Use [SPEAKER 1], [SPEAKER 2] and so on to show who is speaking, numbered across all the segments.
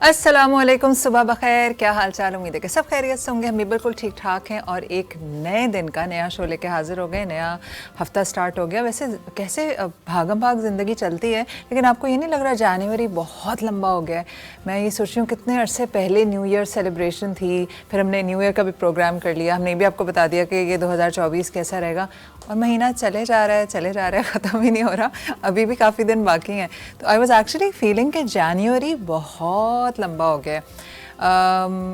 [SPEAKER 1] अस्सलामुअलैकुम, सुबह बखैर। क्या हाल चाल, उम्मीद है कि सब खैरियत से होंगे। हम भी बिल्कुल ठीक ठाक हैं और एक नए दिन का नया शो लेके हाजिर हो गए। नया हफ्ता स्टार्ट हो गया। वैसे कैसे भागम भाग ज़िंदगी चलती है, लेकिन आपको ये नहीं लग रहा जनवरी बहुत लंबा हो गया है? मैं ये सोच रही हूँ कितने अरसे पहले न्यू ईयर सेलिब्रेशन थी, फिर हमने न्यू ईयर का भी प्रोग्राम कर लिया। हमने भी आपको बता दिया कि ये 2024 कैसा रहेगा, और महीना चले जा रहा है, ख़त्म ही नहीं हो रहा। अभी भी काफ़ी दिन बाकी हैं। तो आई वॉज एक्चुअली फीलिंग कि जनवरी बहुत लंबा हो गया है।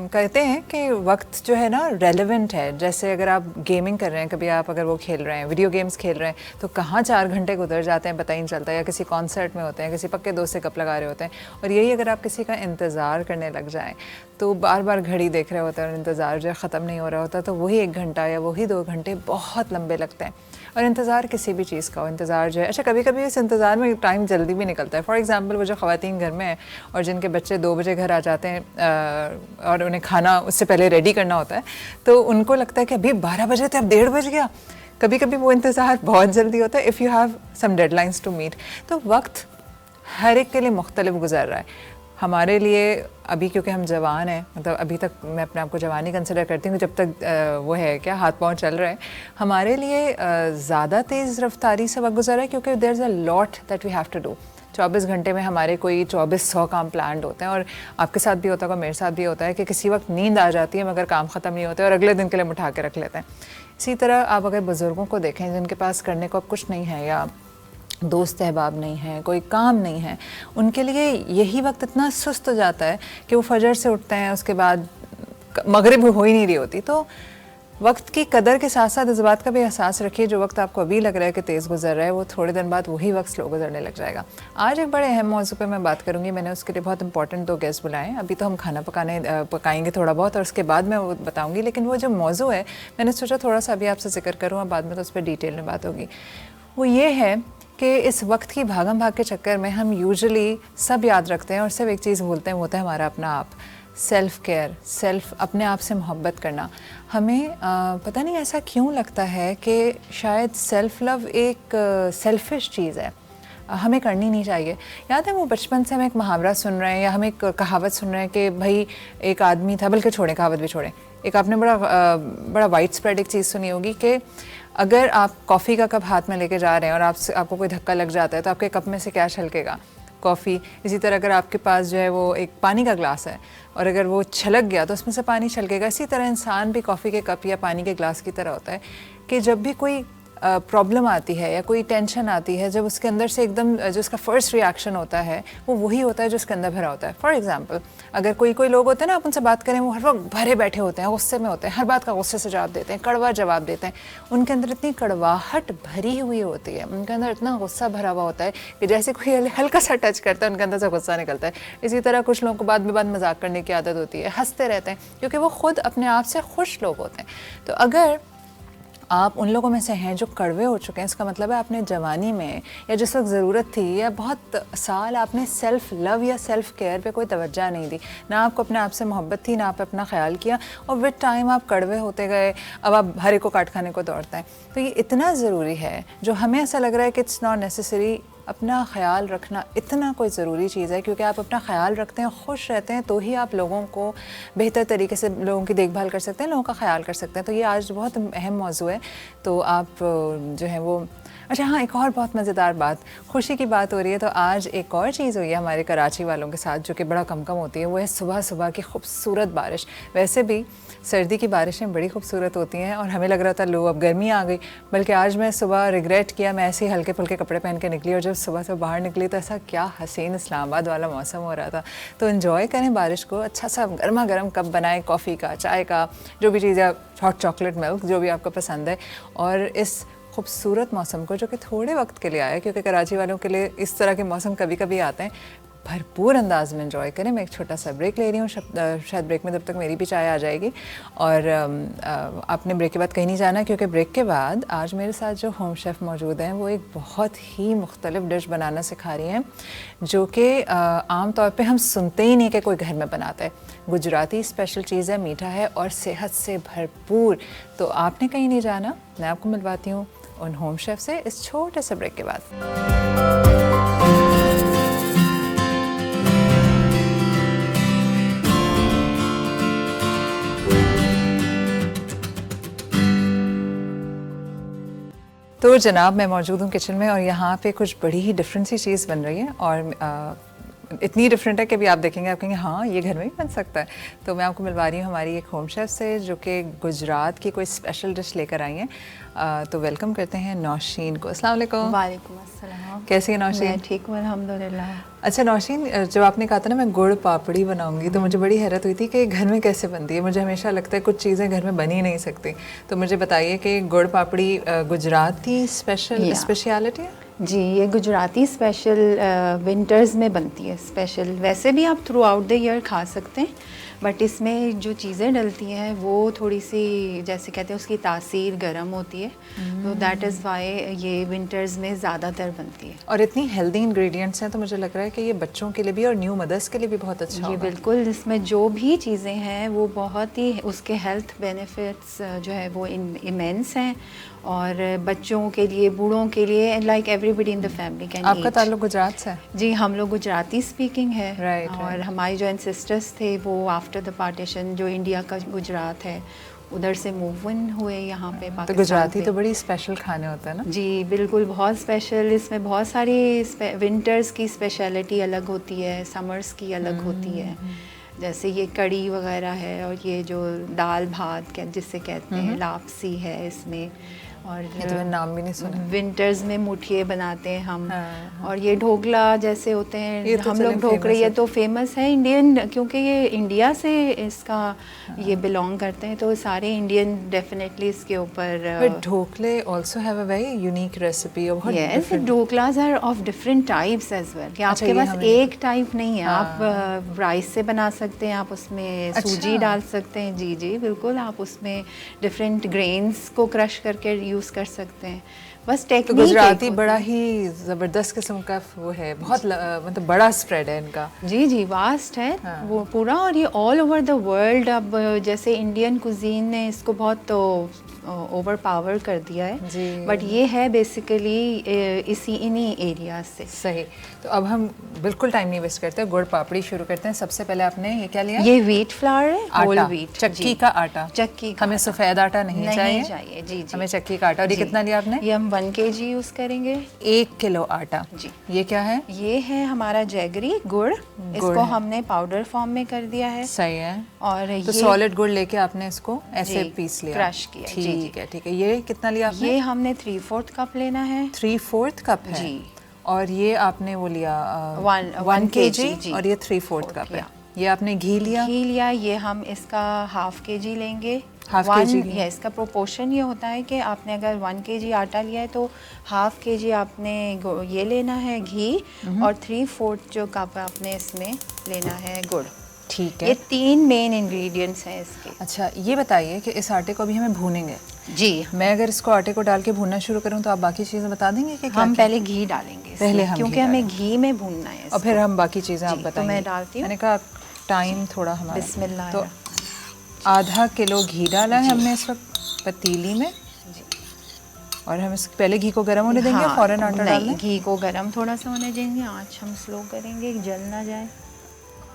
[SPEAKER 1] कहते हैं कि वक्त जो है ना रेलेवेंट है। जैसे अगर आप गेमिंग कर रहे हैं, कभी आप अगर वो खेल रहे हैं, वीडियो गेम्स खेल रहे हैं, तो कहाँ 4 घंटे गुजर जाते हैं पता ही नहीं चलता। या किसी कॉन्सर्ट में होते हैं, किसी पक्के दोस्त से गप लगा रहे होते हैं। और यही अगर आप किसी का इंतज़ार करने लग जाएं तो बार बार घड़ी देख रहे होते हैं और इंतज़ार जो ख़त्म नहीं हो रहा होता, तो वही 1 घंटा या वही 2 घंटे बहुत लंबे लगते हैं। और इंतज़ार किसी भी चीज़ का हो, इंतज़ार जो है, अच्छा कभी कभी इस इंतज़ार में टाइम जल्दी भी निकलता है। फॉर एग्ज़ाम्पल वो जो ख़वातीन घर में है और जिनके बच्चे 2 बजे घर आ जाते हैं और उन्हें खाना उससे पहले रेडी करना होता है, तो उनको लगता है कि अभी 12 बजे थे, अब 1:30 बज गया। कभी कभी वो इंतज़ार बहुत जल्दी होता है if you have some deadlines to meet. तो वक्त हर एक के लिए मुख्तलिफ गुजर रहा है। हमारे लिए अभी क्योंकि हम जवान हैं, मतलब अभी तक मैं अपने आप को जवानी कंसिडर करती हूँ, जब तक वो है क्या हाथ पाँव चल रहे हैं, हमारे लिए ज़्यादा तेज़ रफ्तारी से वक्त गुजर रहा है, क्योंकि there is a lot that we have to do. 24 घंटे में हमारे कोई 2400 काम प्लान्ड होते हैं। और आपके साथ भी होता होगा, मेरे साथ भी होता है कि किसी वक्त नींद आ जाती है मगर काम ख़त्म नहीं होते और अगले दिन के लिए हम उठा के रख लेते हैं। इसी तरह आप अगर बुज़ुर्गों को देखें जिनके पास करने को अब कुछ नहीं है, या दोस्त अहबाब नहीं है, कोई काम नहीं है, उनके लिए यही वक्त इतना सुस्त हो जाता है कि वो फजर से उठते हैं, उसके बाद मगरिब हो ही नहीं रही होती। तो वक्त की कदर के साथ साथ इस बात का भी एहसास रखिए, जो वक्त आपको अभी लग रहा है कि तेज़ गुजर रहा है, वो थोड़े दिन बाद वही वक्त स्लो गुजरने लग जाएगा। आज एक बड़े अहम मौजू पे मैं बात करूँगी। मैंने उसके लिए बहुत इंपॉर्टेंट 2 गेस्ट बुलाए हैं। अभी तो हम खाना पकाएंगे थोड़ा बहुत, और उसके बाद मैं वो बताऊँगी। लेकिन वो जो मौजू है, मैंने सोचा थोड़ा सा अभी आपसे जिक्र करूँ और बाद में तो उस पर डिटेल में बात होगी। वो ये है कि इस वक्त की भागम भाग के चक्कर में हम यूजुअली सब याद रखते हैं और सिर्फ एक चीज़ भूलते हैं, वो होता है हमारा अपना आप, सेल्फ़ केयर, अपने आप से मोहब्बत करना। हमें पता नहीं ऐसा क्यों लगता है कि शायद सेल्फ़ लव एक सेल्फ़िश चीज़ है, हमें करनी नहीं चाहिए। याद है वो बचपन से हम एक मुहावरा सुन रहे हैं या हम एक कहावत सुन रहे हैं कि भाई एक आदमी था, बल्कि छोड़ें कहावत भी छोड़ें, एक आपने बड़ा वाइड स्प्रेड एक चीज़ सुनी होगी कि अगर आप कॉफ़ी का कप हाथ में लेके जा रहे हैं और आपको कोई धक्का लग जाता है तो आपके कप में से क्या छलकेगा? कॉफ़ी। इसी तरह अगर आपके पास जो है वो एक पानी का ग्लास है और अगर वो छलक गया तो उसमें से पानी छलकेगा। इसी तरह इंसान भी कॉफ़ी के कप या पानी के ग्लास की तरह होता है कि जब भी कोई प्रॉब्लम आती है या कोई टेंशन आती है, जब उसके अंदर से एकदम जो उसका फर्स्ट रिएक्शन होता है वो वही होता है जो उसके अंदर भरा होता है। फॉर एग्जांपल अगर कोई लोग होते हैं ना, आप उनसे बात करें, वो हर वक्त भरे बैठे होते हैं, गुस्से में होते हैं, हर बात का गुस्से से जवाब देते हैं, कड़वा जवाब देते हैं। उनके अंदर इतनी कड़वाहट भरी हुई होती है, उनके अंदर इतना गुस्सा भरा हुआ होता है कि जैसे कोई हल्का सा टच करता है उनके अंदर से गुस्सा निकलता है। इसी तरह कुछ लोगों को बाद में मजाक करने की आदत होती है, हंसते रहते हैं क्योंकि वो खुद अपने आप से खुश लोग होते हैं। तो अगर आप उन लोगों में से हैं जो कड़वे हो चुके हैं, इसका मतलब है आपने जवानी में या जिस वक्त ज़रूरत थी या बहुत साल आपने सेल्फ़ लव या सेल्फ़ केयर पे कोई तवज्जो नहीं दी, ना आपको अपने आप से मोहब्बत थी, ना आप अपना ख्याल किया, और विद टाइम आप कड़वे होते गए। अब आप हर एक को काट खाने को दौड़ते हैं। तो ये इतना ज़रूरी है, जो हमें ऐसा लग रहा है कि इट्स नॉट नेसेसरी, अपना ख्याल रखना इतना कोई ज़रूरी चीज़ है, क्योंकि आप अपना ख्याल रखते हैं, खुश रहते हैं, तो ही आप लोगों को बेहतर तरीके से लोगों की देखभाल कर सकते हैं, लोगों का ख्याल कर सकते हैं। तो ये आज बहुत अहम मौजू है। तो आप जो है वो, अच्छा हाँ, एक और बहुत मज़ेदार बात, खुशी की बात हो रही है तो आज एक और चीज़ हुई है हमारे कराची वालों के साथ जो कि बड़ा कम होती है। वो है सुबह सुबह की खूबसूरत बारिश। वैसे भी सर्दी की बारिशें बड़ी खूबसूरत होती हैं और हमें लग रहा था लो अब गर्मी आ गई, बल्कि आज मैं सुबह रिग्रेट किया, मैं ऐसे ही हल्के फुल्के कपड़े पहन के निकली और जब सुबह से बाहर निकली तो ऐसा क्या हसीन इस्लामाबाद वाला मौसम हो रहा था। तो इन्जॉय करें बारिश को, अच्छा सा गर्मा गर्म कप बनाएं, कॉफ़ी का, चाय का, जो भी चीज़ है, हॉट चॉकलेट मिल्क, जो भी आपको पसंद है, और इस खूबसूरत मौसम को जो कि थोड़े वक्त के लिए आया, क्योंकि कराची वालों के लिए इस तरह के मौसम कभी कभी आते हैं, भरपूर अंदाज में एंजॉय करें। मैं एक छोटा सा ब्रेक ले रही हूँ, शायद ब्रेक में तब तक मेरी भी चाय आ जाएगी, और आपने ब्रेक के बाद कहीं नहीं जाना, क्योंकि ब्रेक के बाद आज मेरे साथ जो होम शेफ़ मौजूद हैं वो एक बहुत ही मुख्तलिफ डिश बनाना सिखा रही हैं, जो कि आम तौर पे हम सुनते ही नहीं कि कोई घर में बनाता है। गुजराती स्पेशल चीज़ है, मीठा है और सेहत से भरपूर। तो आपने कहीं नहीं जाना, मैं आपको मिलवाती हूँ उन होम शेफ़ से इस छोटे से ब्रेक के बाद। तो जनाब मैं मौजूद हूँ किचन में और यहाँ पे कुछ बड़ी ही डिफरेंट सी चीज़ बन रही है और इतनी डिफरेंट है कि अभी आप देखेंगे, आप कहेंगे हाँ ये घर में भी बन सकता है। तो मैं आपको मिलवा रही हूँ हमारी एक होम शेफ़ से जो कि गुजरात की कोई स्पेशल डिश लेकर आई हैं। तो वेलकम करते हैं नौशीन को। अस्सलाम वालेकुम।
[SPEAKER 2] वालेकुम अस्सलाम।
[SPEAKER 1] कैसी है नौशीन?
[SPEAKER 2] मैं ठीक हूँ अल्हम्दुलिल्लाह।
[SPEAKER 1] अच्छा नौशीन, जब आपने कहा था ना मैं गुड़ पापड़ी बनाऊंगी तो मुझे बड़ी हैरत हुई थी कि घर में कैसे बनती है। मुझे हमेशा लगता है कुछ चीज़ें घर में बन ही नहीं सकती। तो मुझे बताइए कि गुड़ पापड़ी गुजरात की स्पेशलिटी है?
[SPEAKER 2] जी, ये गुजराती स्पेशल विंटर्स में बनती है स्पेशल। वैसे भी आप थ्रू आउट द ईयर खा सकते हैं, बट इसमें जो चीज़ें डलती हैं वो थोड़ी सी, जैसे कहते हैं, उसकी तासीर गर्म होती है। तो दैट इज़ वाई ये विंटर्स में ज़्यादातर बनती है।
[SPEAKER 1] और इतनी हेल्दी इंग्रेडिएंट्स हैं तो मुझे लग रहा है कि ये बच्चों के लिए भी और न्यू मदर्स के लिए भी बहुत अच्छा
[SPEAKER 2] जी
[SPEAKER 1] होगा।
[SPEAKER 2] बिल्कुल, इसमें जो भी चीज़ें हैं वो बहुत ही, उसके हेल्थ बेनिफिट्स जो है वो इमेंस हैं। और बच्चों के लिए, बूढ़ों के लिए, like everybody in the family can eat.
[SPEAKER 1] आपका ताल्लुक गुजरात से है?
[SPEAKER 2] जी, हम लोग गुजराती स्पीकिंग है।
[SPEAKER 1] Right.
[SPEAKER 2] हमारे जो एंसेस्टर्स थे वो आफ्टर द पार्टीशन जो इंडिया का गुजरात है उधर से मूव इन हुए यहाँ पे पाकिस्तान।
[SPEAKER 1] तो गुजराती तो बड़ी स्पेशल खाने होते हैं ना?
[SPEAKER 2] जी बिल्कुल, बहुत स्पेशल। इसमें बहुत सारी विंटर्स की स्पेशलिटी अलग होती है, समर्स की अलग होती है। जैसे ये कड़ी वगैरह है, और ये जो दाल भात जिसे कहते हैं, लापसी है इसमें। और
[SPEAKER 1] ये तो मैंने नाम भी नहीं सुना।
[SPEAKER 2] विंटर्स में मुठिए बनाते हैं हम।
[SPEAKER 1] हाँ।
[SPEAKER 2] और ये ढोकला जैसे होते हैं,
[SPEAKER 1] ये तो
[SPEAKER 2] हम लोग ढोकरे, ये तो फेमस है इंडियन, क्योंकि ये इंडिया से इसका ये बिलोंग करते हैं, तो सारे इंडियन डेफिनेटली इसके ऊपर।
[SPEAKER 1] ढोकले also have a very unique recipe.
[SPEAKER 2] Yes, dhoklas are of different types as well, कि आपके पास एक टाइप नहीं है। आप राइस से बना सकते हैं, आप उसमें सूजी डाल सकते हैं। जी जी बिल्कुल, आप उसमें डिफरेंट ग्रेन्स को क्रश करके यूज़ कर सकते हैं। बस टेक्निक।
[SPEAKER 1] तो गुजराती बड़ा ही ज़बरदस्त किस्म का वो है, बहुत मतलब बड़ा स्प्रेड है इनका।
[SPEAKER 2] जी जी, वास्ट है। हाँ। वो पूरा, और ये ऑल ओवर द वर्ल्ड। अब जैसे इंडियन कुजीन ने इसको बहुत ओवर पावर कर दिया है, बट ये है बेसिकली इन्हीं एरिया से।
[SPEAKER 1] सही। तो अब हम बिल्कुल टाइम नहीं वेस्ट करते, गुड़ पापड़ी शुरू करते हैं। सबसे पहले आपने ये क्या लिया?
[SPEAKER 2] ये व्हीट फ्लावर है, होल व्हीट,
[SPEAKER 1] चक्की का आटा।
[SPEAKER 2] चक्की का
[SPEAKER 1] हमें सफ़ेद आटा नहीं चाहिए।
[SPEAKER 2] जी जी,
[SPEAKER 1] हमें चक्की का आटा। और ये कितना लिया आपने?
[SPEAKER 2] ये हम 1 kg यूज़ करेंगे।
[SPEAKER 1] 1 किलो आटा। जी। ये क्या है?
[SPEAKER 2] ये है हमारा जैगरी गुड़। इसको हमने पाउडर फॉर्म में कर दिया है।
[SPEAKER 1] सही है।
[SPEAKER 2] और
[SPEAKER 1] तो सॉलिड गुड़ लेके आपने इसको ऐसे पीस लिया,
[SPEAKER 2] क्रश किया।
[SPEAKER 1] ठीक है ठीक है। ये कितना लिया आपने?
[SPEAKER 2] ये हमने 3/4 कप लेना है।
[SPEAKER 1] 3/4 कप है जी। और ये आपने वो लिया 1 kg, और ये 3/4 कप है। ये आपने घी लिया?
[SPEAKER 2] घी लिया, ये हम इसका 1/2 kg लेंगे।
[SPEAKER 1] 1/2 kg?
[SPEAKER 2] ये इसका प्रोपोर्शन ये होता है कि आपने अगर 1 kg आटा लिया है तो 1/2 kg आपने ये लेना है घी, और 3/4 जो कप आपने इसमें लेना है गुड़।
[SPEAKER 1] ठीक है।
[SPEAKER 2] ये 3 मेन इंग्रेडिएंट्स हैं इसके।
[SPEAKER 1] अच्छा, ये बताइए कि इस आटे को अभी हमें भूनेंगे।
[SPEAKER 2] जी।
[SPEAKER 1] मैं अगर इसको आटे को डाल के भूनना शुरू करूं तो आप बाकी चीज़ें बता देंगे कि
[SPEAKER 2] हम पहले घी डालेंगे
[SPEAKER 1] पहले हम,
[SPEAKER 2] क्योंकि हमें घी में भूनना है,
[SPEAKER 1] और फिर हम बाकी चीज़ें आप बताएंगे।
[SPEAKER 2] तो मैं डालती हूँ।
[SPEAKER 1] मैंने कहा टाइम थोड़ा हमारा।
[SPEAKER 2] बिस्मिल्लाह।
[SPEAKER 1] तो 1/2 किलो घी डाला है हमने इस वक्त पतीली में जी। और हम इसके पहले घी को गर्म होने देंगे, फौरन आटा डालेंगे?
[SPEAKER 2] घी को गर्म थोड़ा सा होने देंगे, आँच हम स्लो करेंगे, जल ना जाए।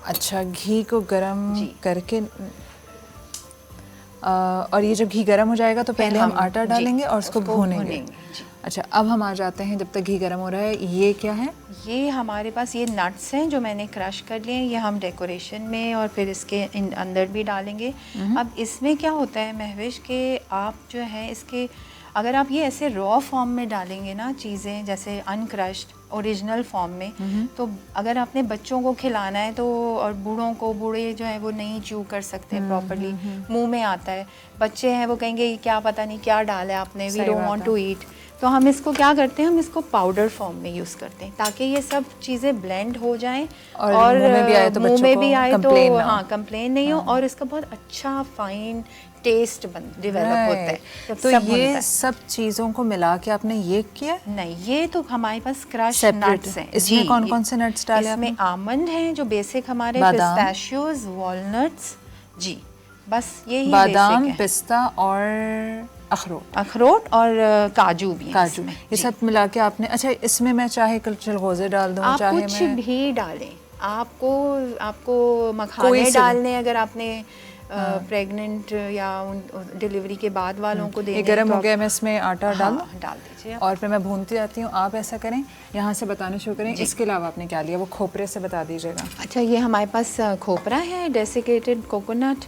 [SPEAKER 1] अच्छा, घी को गर्म करके और ये जब घी गर्म हो जाएगा तो पहले हम आटा डालेंगे और उसको भूनेंगे। अच्छा, अब हम आ जाते हैं, जब तक घी गर्म हो रहा है, ये क्या है?
[SPEAKER 2] ये हमारे पास ये नट्स हैं जो मैंने क्रश कर लिए हैं। ये हम डेकोरेशन में और फिर इसके अंदर भी डालेंगे। अब इसमें क्या होता है महविश, के आप जो है इसके, अगर आप ये ऐसे रॉ फॉर्म में डालेंगे ना चीज़ें, जैसे अनक्रश्ड ओरिजिनल फॉर्म में, तो अगर आपने बच्चों को खिलाना है तो, और बूढ़ों को, बूढ़े जो है वो नहीं च्यू कर सकते प्रॉपर्ली, मुंह में आता है, बच्चे हैं वो कहेंगे ये क्या, पता नहीं क्या डाला है आपने, we don't want to eat. तो हम इसको क्या करते हैं, हम इसको पाउडर फॉर्म में यूज़ करते हैं ताकि ये सब चीज़ें ब्लेंड हो जाएं और मुंह में भी आए तो हाँ कंप्लेन नहीं हो, और इसका बहुत अच्छा फाइन टेस्ट डेवलप होता है।
[SPEAKER 1] तो ये सब चीज़ों को मिला के आपने ये किया?
[SPEAKER 2] नहीं, ये तो हमारे पास क्रश नट्स हैं।
[SPEAKER 1] इसमें कौन कौन से नट्स डाले?
[SPEAKER 2] इसमें आमंड हैं जो बेसिक हमारे, पिस्ताशियोज, वॉलनट्स, जी बस यही
[SPEAKER 1] बादाम, पिस्ता और
[SPEAKER 2] अखरोट और काजू भी,
[SPEAKER 1] काजू ये सब मिला के आपने। अच्छा, इसमें मैं चाहे चिलगोज़े डाल दूं,
[SPEAKER 2] आप कुछ भी डालें, आपको मखाने डालने, अगर आपने प्रेग्नेंट या डिलीवरी के बाद वालों को देने।
[SPEAKER 1] ये गर्म हो
[SPEAKER 2] तो
[SPEAKER 1] गया, मैं इसमें आटा डाल दूं?
[SPEAKER 2] हाँ, डाल दीजिए आप।
[SPEAKER 1] और फिर मैं भूनती जाती हूँ। आप ऐसा करें, यहाँ से बताना शुरू करें। इसके अलावा आपने क्या लिया, वो खोपरे से बता दीजिएगा।
[SPEAKER 2] अच्छा, ये हमारे पास खोपरा है, डेसिकेटेड कोकोनट,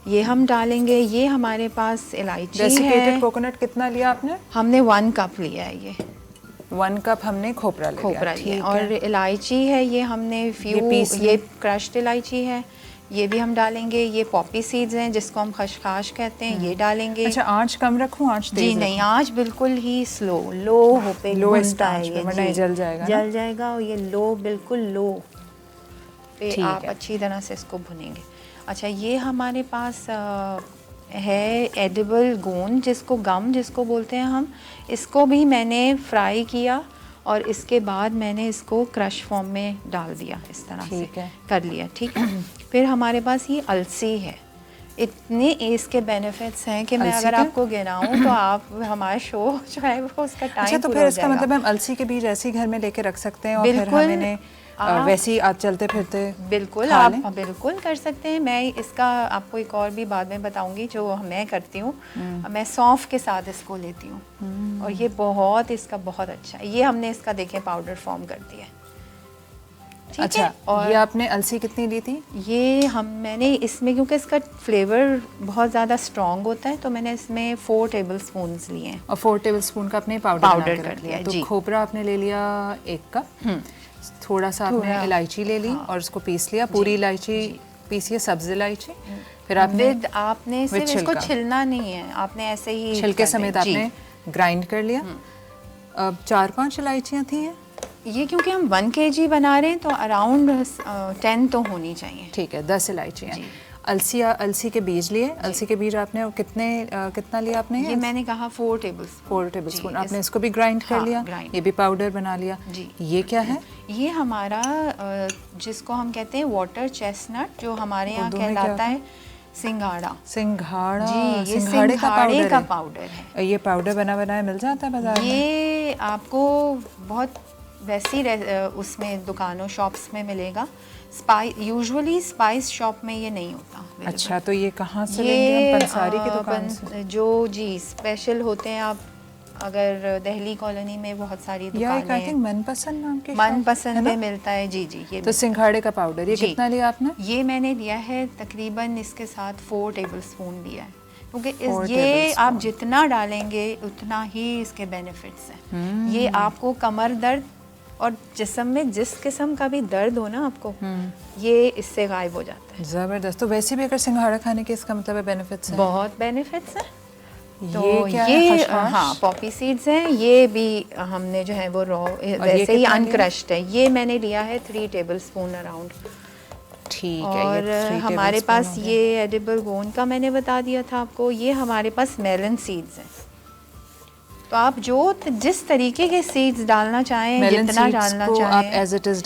[SPEAKER 2] ये हम डालेंगे। ये हमारे पास इलायची है।
[SPEAKER 1] डेसिकेटेड कोकोनट कितना लिया आपने?
[SPEAKER 2] हमने 1 कप लिया है। ये
[SPEAKER 1] 1 कप हमने खोपरा
[SPEAKER 2] खोपरा
[SPEAKER 1] लिया।
[SPEAKER 2] लिया। और इलायची है, ये हमने ये क्रश्ड इलायची है, ये भी हम डालेंगे। ये पॉपी सीड्स हैं जिसको हम खशखाश कहते हैं, ये डालेंगे।
[SPEAKER 1] अच्छा, आंच कम रखूं, आंच तेज?
[SPEAKER 2] जी नहीं, आंच बिल्कुल ही स्लो, लो हो पे भूनता है ये,
[SPEAKER 1] वरना जल जाएगा।
[SPEAKER 2] जल जाएगा। और ये लो, बिल्कुल लो पे आप अच्छी तरह से इसको भुनेंगे। अच्छा, ये हमारे पास है एडिबल गोंद, गम जिसको बोलते हैं हम। इसको भी मैंने फ्राई किया और इसके बाद मैंने इसको क्रश फॉर्म में डाल दिया, इस तरह से कर लिया। ठीक है। फिर हमारे पास ये अलसी है। इतने इसके बेनिफिट्स हैं कि मैं अगर आपको गिनाऊं तो आप हमारा शो जो है वो उसका टाइम।
[SPEAKER 1] अच्छा, तो फिर इसका मतलब हम अलसी के बीज ऐसे ही घर में लेके रख सकते हैं और फिर हम इन्हें वैसे ही आज चलते फिरते
[SPEAKER 2] बिल्कुल आप बिल्कुल कर सकते हैं। मैं इसका आपको एक और भी बाद में बताऊंगी जो मैं करती हूँ। मैं सौंफ के साथ इसको लेती हूँ और ये इसका बहुत अच्छा है। ये हमने इसका देखें पाउडर फॉर्म कर दिया है।
[SPEAKER 1] अच्छा, और ये आपने अलसी कितनी ली थी?
[SPEAKER 2] ये मैंने इसमें, क्योंकि इसका फ्लेवर बहुत ज़्यादा स्ट्रॉन्ग होता है, तो मैंने इसमें 4 टेबलस्पून लिए हैं।
[SPEAKER 1] और 4 टेबलस्पून का आपने पाउडर कर लिया। तो
[SPEAKER 2] जी।
[SPEAKER 1] खोपरा आपने ले लिया 1 कप, थोड़ा सा आपने इलायची ले ली और उसको पीस लिया। पूरी इलायची पीसिए, सब्ज इलायची। फिर
[SPEAKER 2] आपने सिर्फ इसको छिलना नहीं है, आपने ऐसे ही
[SPEAKER 1] छिलके समेत आपने ग्राइंड कर लिया। अब 4-5 इलायचियाँ थी
[SPEAKER 2] ये, क्योंकि हम 1 kg बना रहे हैं तो अराउंड 10 तो होनी चाहिए।
[SPEAKER 1] ठीक है, 10 इलायचियाँ। अलसी के बीज लिए। अलसी के बीज आपने कितना लिया आपने?
[SPEAKER 2] ये मैंने कहा 4 टेबलस्पून।
[SPEAKER 1] आपने इसको भी ग्राइंड कर लिया, ये भी पाउडर बना लिया जी। ये क्या है?
[SPEAKER 2] ये हमारा जिसको हम कहते हैं वाटर चेस्टनट, जो हमारे यहाँ कहलाता है सिंघाड़ा जी। ये सिंघाड़े का पाउडर है।
[SPEAKER 1] ये पाउडर बना बनाया मिल जाता है बाजार में?
[SPEAKER 2] ये आपको बहुत वैसी उसमें दुकानों शॉप्स में मिलेगा। यूजुअली स्पाइस शॉप में ये नहीं होता।
[SPEAKER 1] अच्छा, तो ये कहाँ से लेंगे हम? पंसारी की दुकान से?
[SPEAKER 2] जो जी स्पेशल होते हैं। आप अगर दिल्ली कॉलोनी में बहुत सारी दुकानें हैं।
[SPEAKER 1] मनपसंद नाम के
[SPEAKER 2] मनपसंद पे मिलता है। जी जी। ये
[SPEAKER 1] तो सिंघाड़े का पाउडर ये कितना लिया आपने?
[SPEAKER 2] ये मैंने लिया है तकरीबन इसके साथ 4 टेबलस्पून लिया है, क्योंकि ये आप जितना डालेंगे उतना ही इसके बेनिफिट्स हैं। ये आपको कमर दर्द और जिस्म में जिस किस्म का भी दर्द हो ना आपको, ये इससे गायब हो जाता है।
[SPEAKER 1] ज़बरदस्त। तो वैसे भी अगर सिंघाड़ा खाने के इसका मतलब है बेनिफिट्स हैं?
[SPEAKER 2] बहुत बेनिफिट्स हैं। तो
[SPEAKER 1] ये
[SPEAKER 2] हाँ, पॉपी सीड्स हैं। ये भी हमने जो है वो रॉ वैसे ही अनक्रश्ड है। ये मैंने लिया है 3 टेबलस्पून अराउंड।
[SPEAKER 1] ठीक है।
[SPEAKER 2] और हमारे पास ये एडिबल गोंद का मैंने बता दिया था आपको। ये हमारे पास मेलन सीड्स हैं। तो आप जिस तरीके के सीड्स डालना चाहें, जितना डालना चाहें,
[SPEAKER 1] एज इट इज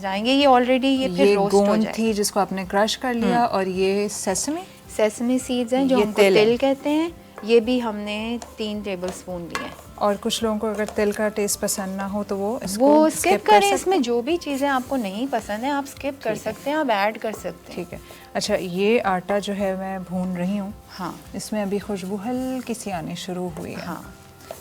[SPEAKER 2] डालेंगे। ये ऑलरेडी ये फिर रोस्ट हो जाएगा।
[SPEAKER 1] थी जिसको आपने क्रश कर लिया। और ये
[SPEAKER 2] सेसमी सीड्स हैं जो हमको तिल कहते हैं। ये भी हमने 3 टेबलस्पून लिए।
[SPEAKER 1] और कुछ लोगों को अगर तिल का टेस्ट पसंद ना हो तो वो
[SPEAKER 2] स्किप करें। इसमें जो भी चीज़ें आपको नहीं पसंद है आप स्किप कर सकते हैं, आप ऐड कर सकते हैं।
[SPEAKER 1] ठीक है। अच्छा, ये आटा जो है मैं भून रही हूँ।
[SPEAKER 2] हाँ,
[SPEAKER 1] इसमें अभी खुशबू हल्की सी आनी शुरू हुई है।
[SPEAKER 2] हाँ,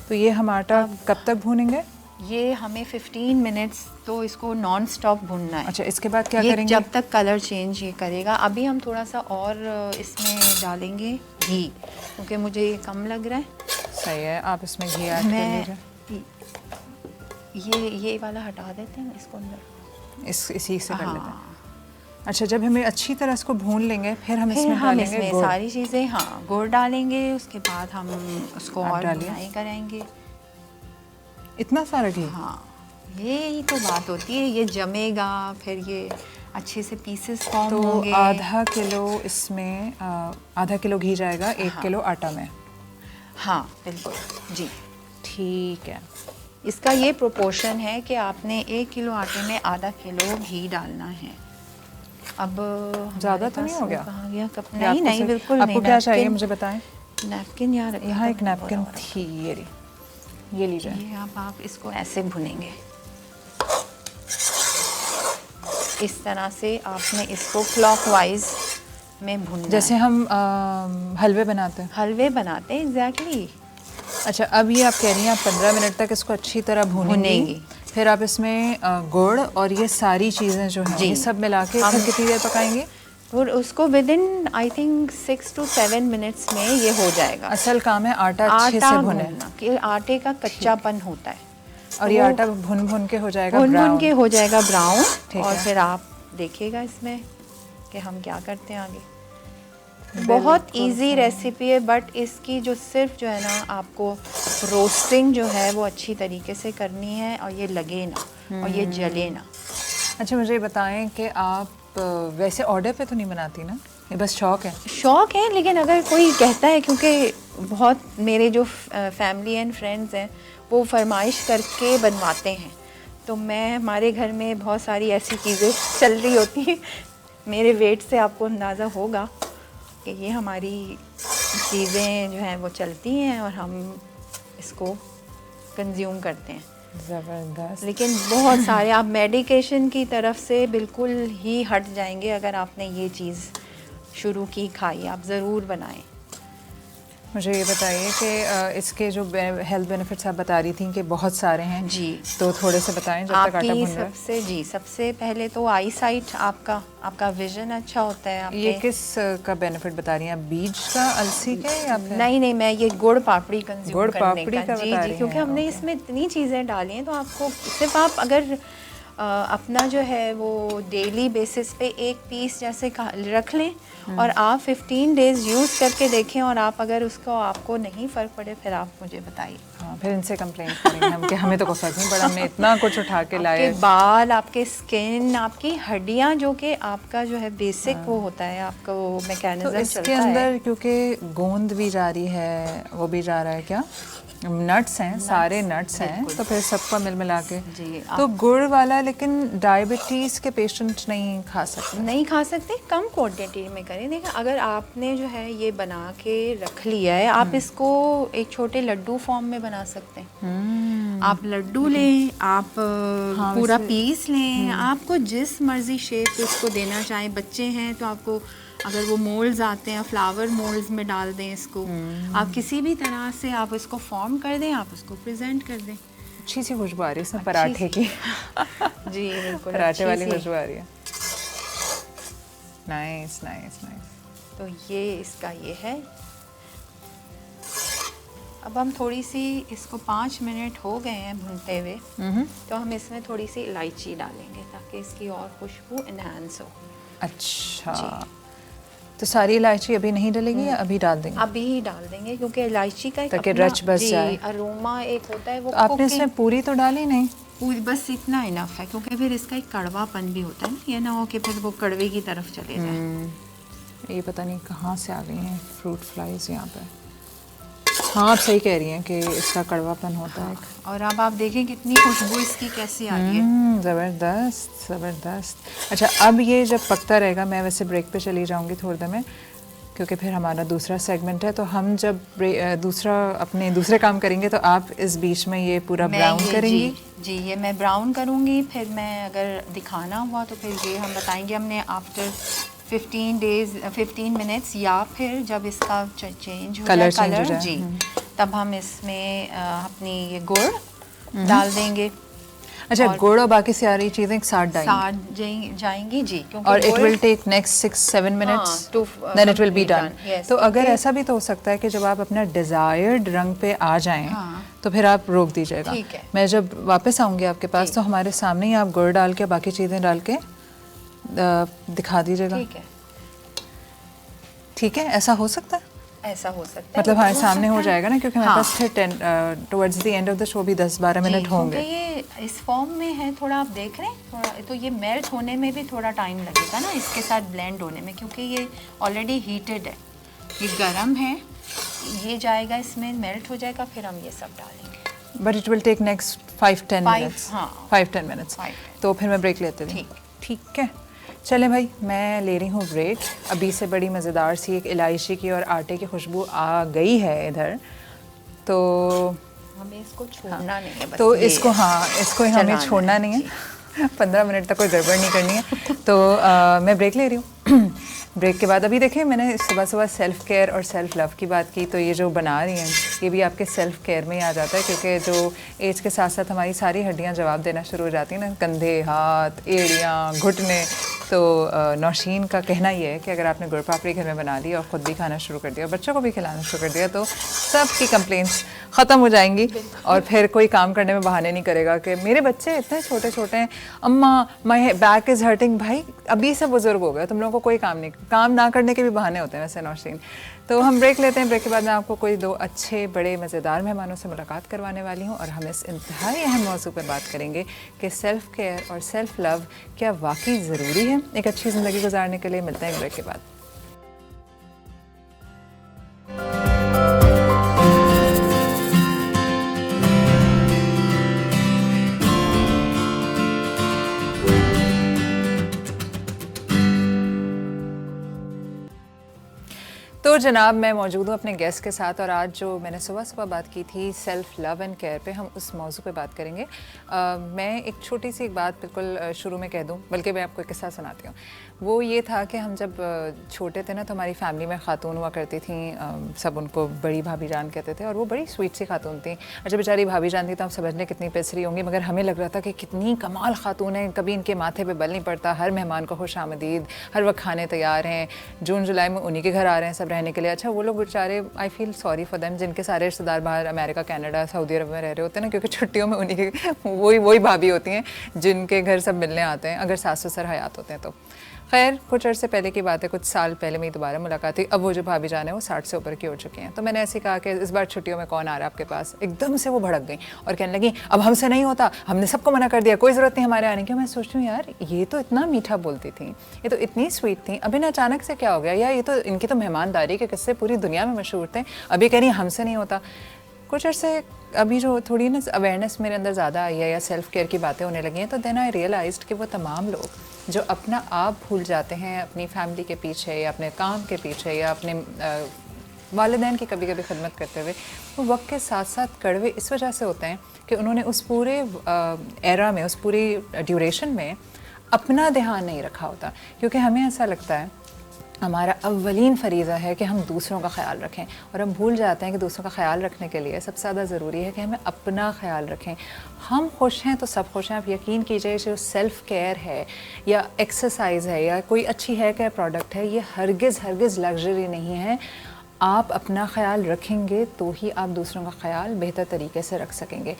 [SPEAKER 1] तो ये हम आटा कब तक भूनेंगे?
[SPEAKER 2] ये हमें 15 मिनट्स तो इसको नॉन स्टॉप भूनना है।
[SPEAKER 1] अच्छा, इसके बाद क्या करेंगे?
[SPEAKER 2] जब तक कलर चेंज ये करेगा। अभी हम थोड़ा सा और इसमें डालेंगे घी, क्योंकि मुझे ये कम लग रहा है।
[SPEAKER 1] सही है, आप इसमें घी ऐड कर लीजिए।
[SPEAKER 2] ये वाला हटा देते हैं इसको अंदर,
[SPEAKER 1] इसी से कर लेते हैं। अच्छा, जब हमें अच्छी तरह इसको भून लेंगे फिर हम इसमें डालेंगे गुड़।
[SPEAKER 2] सारी चीज़ें, हाँ, गुड़ डालेंगे। उसके बाद हम उसको और भुनाई करेंगे।
[SPEAKER 1] इतना सारा घी?
[SPEAKER 2] हाँ, यही तो बात होती है। ये जमेगा, फिर ये अच्छे से पीसेस फॉर्म होंगे।
[SPEAKER 1] आधा किलो इसमें आधा किलो घी जाएगा 1 किलो आटा में?
[SPEAKER 2] हाँ, बिल्कुल जी।
[SPEAKER 1] ठीक है।
[SPEAKER 2] इसका ये प्रोपोर्शन है कि आपने 1 किलो आटे में आधा किलो घी डालना है। अब
[SPEAKER 1] ज़्यादा तो नहीं हो गया?
[SPEAKER 2] कहाँ गया कप? नहीं, बिल्कुल नहीं।
[SPEAKER 1] आपको क्या चाहिए मुझे बताएं?
[SPEAKER 2] नैपकिन
[SPEAKER 1] यहाँ एक नैपकिन थी, ये लीजिए।
[SPEAKER 2] ये आप इसको ऐसे भुनेंगे। इस तरह से आपने इसको क्लॉकवाइज में भूनना
[SPEAKER 1] जैसे
[SPEAKER 2] है।
[SPEAKER 1] हम हलवे बनाते हैं।
[SPEAKER 2] हलवे बनाते हैं एग्जैक्टली।
[SPEAKER 1] अच्छा, अब ये आप कह रही हैं आप 15 मिनट तक इसको अच्छी तरह भूनेंगी,
[SPEAKER 2] भूनेंगी।
[SPEAKER 1] फिर आप इसमें गुड़ और ये सारी चीज़ें जो हैं
[SPEAKER 2] जी।
[SPEAKER 1] ये सब मिला के
[SPEAKER 2] हम-
[SPEAKER 1] फिर कितनी देर पकाएंगे?
[SPEAKER 2] और उसको with in I think 6 to 7 minutes में ये हो जाएगा।
[SPEAKER 1] असल काम है आटा अच्छे
[SPEAKER 2] आटा
[SPEAKER 1] से भुने,
[SPEAKER 2] भूनना कि आटे का कच्चापन होता है,
[SPEAKER 1] और ये आटा भुन भुन के हो जाएगा
[SPEAKER 2] भून
[SPEAKER 1] ब्राउन।
[SPEAKER 2] भून के हो जाएगा ब्राउन।
[SPEAKER 1] ठीक
[SPEAKER 2] और
[SPEAKER 1] है।
[SPEAKER 2] फिर आप देखिएगा इसमें कि हम क्या करते हैं आगे। बहुत इजी रेसिपी है, बट इसकी जो सिर्फ जो है ना आपको रोस्टिंग जो है वो अच्छी तरीके से करनी है, और ये लगे ना और ये जले ना।
[SPEAKER 1] अच्छा, मुझे ये बताएं कि आप वैसे ऑर्डर पे तो नहीं बनाती ना, ये बस शौक है?
[SPEAKER 2] शौक है, लेकिन अगर कोई कहता है, क्योंकि बहुत मेरे जो फैमिली एंड फ्रेंड्स हैं वो फरमाइश करके बनवाते हैं, तो मैं हमारे घर में बहुत सारी ऐसी चीज़ें चल रही होती हैं। मेरे वेट से आपको अंदाज़ा होगा कि ये हमारी चीज़ें जो हैं वो चलती हैं और हम इसको कंज्यूम करते हैं।
[SPEAKER 1] ज़बरदस्त।
[SPEAKER 2] लेकिन बहुत सारे आप मेडिकेशन की तरफ से बिल्कुल ही हट जाएंगे अगर आपने ये चीज़ शुरू की खाई। आप ज़रूर बनाएं।
[SPEAKER 1] मुझे ये बताइए कि इसके जो हेल्थ बेनिफिट्स आप बता रही थी कि बहुत सारे हैं
[SPEAKER 2] जी,
[SPEAKER 1] तो थोड़े से बताएं जब तक आटा
[SPEAKER 2] आपकी
[SPEAKER 1] भुन रहा है।
[SPEAKER 2] सबसे पहले तो आई साइट, आपका विजन अच्छा होता है आपके।
[SPEAKER 1] ये किस का बेनिफिट बता रही हैं आप, बीज का, अलसी के, या फिर
[SPEAKER 2] नहीं, मैं ये गुड़ पापड़ी कंज्यूम
[SPEAKER 1] गुड़
[SPEAKER 2] करने
[SPEAKER 1] पापड़ी का
[SPEAKER 2] जी
[SPEAKER 1] बता
[SPEAKER 2] जी,
[SPEAKER 1] रही
[SPEAKER 2] क्योंकि
[SPEAKER 1] हैं,
[SPEAKER 2] हमने
[SPEAKER 1] ओके।
[SPEAKER 2] इसमें इतनी चीज़ें डाली हैं, तो आपको सिर्फ आप अगर अपना जो है वो डेली बेसिस पे एक पीस जैसे रख लें और आप 15 डेज़ यूज़ करके देखें, और आप अगर उसको आपको नहीं फ़र्क पड़े फिर आप मुझे बताइए।
[SPEAKER 1] हाँ, फिर इनसे कंप्लेंट करेंगे हम कि हमें तो कोई फर्क नहीं पड़ा, हमने इतना कुछ उठा के लाए।
[SPEAKER 2] आपके बाल, आपके स्किन, आपकी हड्डियाँ, जो कि आपका जो है बेसिक वो होता है, आपका वो
[SPEAKER 1] तो
[SPEAKER 2] मैकेनिज्म
[SPEAKER 1] इसके
[SPEAKER 2] चलता है।
[SPEAKER 1] अंदर क्योंकि गोंद भी जा रही है, वो भी जा रहा है, क्या नट्स हैं, सारे नट्स हैं,
[SPEAKER 2] बिल्कुल।
[SPEAKER 1] तो फिर सबका मिल मिला के
[SPEAKER 2] जी,
[SPEAKER 1] तो गुड़ वाला, लेकिन डायबिटीज़ के पेशेंट नहीं खा सकते।
[SPEAKER 2] नहीं खा सकते, कम क्वांटिटी में करें। देखिए, अगर आपने जो है ये बना के रख लिया है, आप इसको एक छोटे लड्डू फॉर्म में बना सकते हैं। आप लड्डू लें, आप
[SPEAKER 1] हाँ,
[SPEAKER 2] पूरा
[SPEAKER 1] वैसे-
[SPEAKER 2] पीस लें, आपको जिस मर्जी शेप इसको देना चाहें। बच्चे हैं तो आपको अगर वो मोल्ड्स आते हैं, फ्लावर मोल्ड्स में डाल दें इसको। आप किसी भी तरह से आप इसको फॉर्म कर दें, आप उसको प्रेजेंट कर दें।
[SPEAKER 1] अच्छी सी खुशबू आ रही है इसमें पराठे की।
[SPEAKER 2] जी बिल्कुल,
[SPEAKER 1] पराठे
[SPEAKER 2] अच्छी
[SPEAKER 1] वाली
[SPEAKER 2] सी।
[SPEAKER 1] खुशबू आ रही है। Nice nice nice.
[SPEAKER 2] तो ये इसका ये है। अब हम थोड़ी सी इसको 5 मिनट हो गए हैं भूनते हुए, तो हम इसमें थोड़ी सी इलायची डालेंगे ताकि इसकी और खुशबू इन्हांस हो।
[SPEAKER 1] अच्छा, तो सारी इलायची अभी नहीं डलेगी या अभी डाल देंगे?
[SPEAKER 2] अभी ही डाल देंगे, क्योंकि इलायची का एक
[SPEAKER 1] ताकि
[SPEAKER 2] अपना
[SPEAKER 1] रच बस जाए।
[SPEAKER 2] अरोमा एक होता है वो।
[SPEAKER 1] तो आपने इसमें पूरी तो डाली नहीं?
[SPEAKER 2] पूरी बस इतना इनफ है, क्योंकि फिर इसका एक कड़वापन भी होता है ना, ये ना हो कि फिर वो कड़वे की तरफ चले जाए।
[SPEAKER 1] ये पता नहीं कहाँ से आ गई हैं फ्रूट फ्लाइज यहाँ पे। हाँ, आप सही कह रही हैं कि इसका कड़वापन होता है।
[SPEAKER 2] और अब आप देखें कितनी खुशबू इसकी कैसी आ रही है।
[SPEAKER 1] ज़बरदस्त ज़बरदस्त। अच्छा, अब ये जब पकता रहेगा, मैं वैसे ब्रेक पे चली जाऊंगी थोड़ी देर में, क्योंकि फिर हमारा दूसरा सेगमेंट है, तो हम जब अपने दूसरे काम करेंगे तो आप इस बीच में ये पूरा ब्राउन करेंगी।
[SPEAKER 2] जी, ये मैं ब्राउन करूँगी। फिर मैं अगर दिखाना हुआ तो फिर ये हम बताएंगे हमने आफ्टर 15 मिनट्स, या फिर जब इसका चेंज हो
[SPEAKER 1] कलर
[SPEAKER 2] जाए
[SPEAKER 1] चेंज हो जाए।
[SPEAKER 2] जी, तब हम इसमें अपनी ये गुड़ डाल देंगे।
[SPEAKER 1] अच्छा, गुड़ और बाकी सारी चीज़ें एक साथ डालेंगे।
[SPEAKER 2] जाएंगी जी, क्योंकि
[SPEAKER 1] और it
[SPEAKER 2] good-
[SPEAKER 1] will take next 6-7 minutes,
[SPEAKER 2] हाँ,
[SPEAKER 1] then it will be
[SPEAKER 2] complete
[SPEAKER 1] done.
[SPEAKER 2] done, yes,
[SPEAKER 1] तो अगर
[SPEAKER 2] क्योंकि-
[SPEAKER 1] ऐसा भी तो हो सकता है कि जब आप अपना डिज़ायर्ड रंग पे आ जाएं,
[SPEAKER 2] हाँ।
[SPEAKER 1] तो फिर आप रोक दीजिएगा।
[SPEAKER 2] ठीक है।
[SPEAKER 1] मैं जब वापस आऊँगी आपके पास, तो हमारे सामने ही आप गुड़ डाल के बाकी चीज़ें डाल के दिखा दीजिएगा।
[SPEAKER 2] ठीक है,
[SPEAKER 1] ठीक है, ऐसा हो सकता है?
[SPEAKER 2] ऐसा हो सकता है।
[SPEAKER 1] मतलब हमारे
[SPEAKER 2] हो
[SPEAKER 1] सामने हो
[SPEAKER 2] सकता है।
[SPEAKER 1] जाएगा ना, क्योंकि हमारे
[SPEAKER 2] हाँ।
[SPEAKER 1] पास फिर towards the end of the show भी 10-12 मिनट
[SPEAKER 2] जी,
[SPEAKER 1] होंगे।
[SPEAKER 2] क्योंकि ये इस फॉर्म में है, थोड़ा आप देख रहे हैं, थोड़ा तो ये मेल्ट होने में भी थोड़ा टाइम लगेगा ना इसके साथ ब्लेंड होने में, क्योंकि ये ऑलरेडी हीटेड है, ये गर्म है, ये जाएगा इसमें, मेल्ट हो जाएगा, फिर हम ये सब डालेंगे।
[SPEAKER 1] But it will take next 5-10 minutes.
[SPEAKER 2] हाँ।
[SPEAKER 1] 5-10 मिनट्स।
[SPEAKER 2] 5-10
[SPEAKER 1] तो फिर मैं ब्रेक लेती हूँ। ठीक है, चलें भाई, मैं ले रही हूँ ब्रेक। अभी से बड़ी मज़ेदार सी एक इलायची की और आटे की खुशबू आ गई है इधर, तो
[SPEAKER 2] हमें इसको छोड़ना नहीं है बस।
[SPEAKER 1] तो
[SPEAKER 2] ये
[SPEAKER 1] इसको,
[SPEAKER 2] है।
[SPEAKER 1] हाँ, इसको हमें
[SPEAKER 2] चलाना
[SPEAKER 1] छोड़ना
[SPEAKER 2] है,
[SPEAKER 1] नहीं है। 15 मिनट तक कोई गड़बड़ नहीं करनी है। तो मैं ब्रेक ले रही हूँ। ब्रेक के बाद अभी देखिए मैंने सुबह सुबह सेल्फ़ केयर और सेल्फ़ लव की बात की, तो ये जो बना रही हैं ये भी आपके सेल्फ़ केयर में ही आ जाता है, क्योंकि जो एज के साथ साथ हमारी सारी हड्डियां जवाब देना शुरू हो जाती हैं ना, कंधे, हाथ, एड़ियाँ, घुटने। तो नौशीन का कहना ये है कि अगर आपने गुड़ पापड़ी घर में बना ली और ख़ुद भी खाना शुरू कर दिया और बच्चों को भी खिलाना शुरू कर दिया तो सबकी कंप्लेंट्स ख़त्म हो जाएंगी और फिर कोई काम करने में बहाने नहीं करेगा कि मेरे बच्चे इतने छोटे छोटे हैं, अम्मा माई बैक इज़ हर्टिंग। भाई अभी से बुजुर्ग हो गए, तुम लोगों को कोई काम ना करने के भी बहाने होते हैं वैसे नौशीन। तो हम ब्रेक लेते हैं, ब्रेक के बाद मैं आपको कोई 2 अच्छे बड़े मज़ेदार मेहमानों से मुलाकात करवाने वाली हूँ और हम इस इंतहाई अहम मौजू पर बात करेंगे कि सेल्फ़ केयर और सेल्फ़ लव क्या वाकई ज़रूरी है एक अच्छी ज़िंदगी गुजारने के लिए। मिलते हैं ब्रेक के बाद। तो जनाब मैं मौजूद हूँ अपने गेस्ट के साथ और आज जो मैंने सुबह सुबह बात की थी सेल्फ़ लव एंड केयर पे, हम उस मौजू पे बात करेंगे। मैं एक छोटी सी एक बात बिल्कुल शुरू में कह दूँ, बल्कि मैं आपको एक किस्सा सुनाती हूँ। वो ये था कि हम जब छोटे थे ना तो हमारी फैमिली में खातून हुआ करती थी, सब उनको बड़ी भाभी जान कहते थे और वो बड़ी स्वीट सी खातून थी। अच्छा बेचारी भाभी जान थी तो आप समझने कितनी पेसरी होंगी, मगर हमें लग रहा था कि कितनी कमाल खातून है, कभी इनके माथे पे बल नहीं पड़ता, हर मेहमान को खुश आमदीद, हर वक्त खाने तैयार हैं, जून जुलाई में उन्हीं के घर आ रहे हैं सब रहने के लिए। अच्छा वो लोग बेचारे, I feel sorry for them, जिनके सारे रिश्तेदार बाहर अमेरिका, कनाडा, सऊदी अरब में रह रहे होते हैं ना, क्योंकि छुट्टियों में उन्हीं के वही भाभी होती हैं जिनके घर सब मिलने आते हैं, अगर सास ससुर हयात होते हैं तो। खैर कुछ अर्से पहले की बात है, कुछ साल पहले मेरी दोबारा मुलाकात हुई। अब वो जो भाभी जान है वो 60 से ऊपर की हो चुकी हैं। तो मैंने ऐसे कहा कि इस बार छुट्टियों में कौन आ रहा है आपके पास। एकदम से वो भड़क गई और कहने लगी अब हमसे नहीं होता, हमने सबको मना कर दिया, कोई ज़रूरत नहीं हमारे आने की। मैं सोचती हूँ यार ये तो इतना मीठा बोलती थी, ये तो इतनी स्वीट थी, अभी ना अचानक से क्या हो गया, या ये तो इनकी तो मेहमानदारी के किस्से पूरी दुनिया में मशहूर थे, अभी कह रही हमसे नहीं होता। कुछ अर्से अभी जो थोड़ी ना अवेयरनेस मेरे अंदर ज़्यादा आई है या सेल्फ़ केयर की बातें होने लगी हैं, तो देन आई रियलाइज्ड कि वो तमाम लोग जो अपना आप भूल जाते हैं अपनी फैमिली के पीछे या अपने काम के पीछे या अपने वालिदैन की कभी कभी खिदमत करते हुए, वो वक्त के साथ साथ कड़वे इस वजह से होते हैं कि उन्होंने उस पूरे एरा में, उस पूरी ड्यूरेशन में अपना ध्यान नहीं रखा होता। क्योंकि हमें ऐसा लगता है हमारा अव्वलीन फ़रीज़ा है कि हम दूसरों का ख्याल रखें, और हम भूल जाते हैं कि दूसरों का ख्याल रखने के लिए सबसे ज़्यादा ज़रूरी है कि हमें अपना ख्याल रखें। हम खुश हैं तो सब खुश हैं। आप यकीन कीजिए जो सेल्फ़ केयर है या एक्सरसाइज है या कोई अच्छी हेयर केयर प्रोडक्ट है, ये हरगिज़ लग्जरी नहीं है। आप अपना ख्याल रखेंगे तो ही आप दूसरों का ख्याल बेहतर तरीके से रख सकेंगे।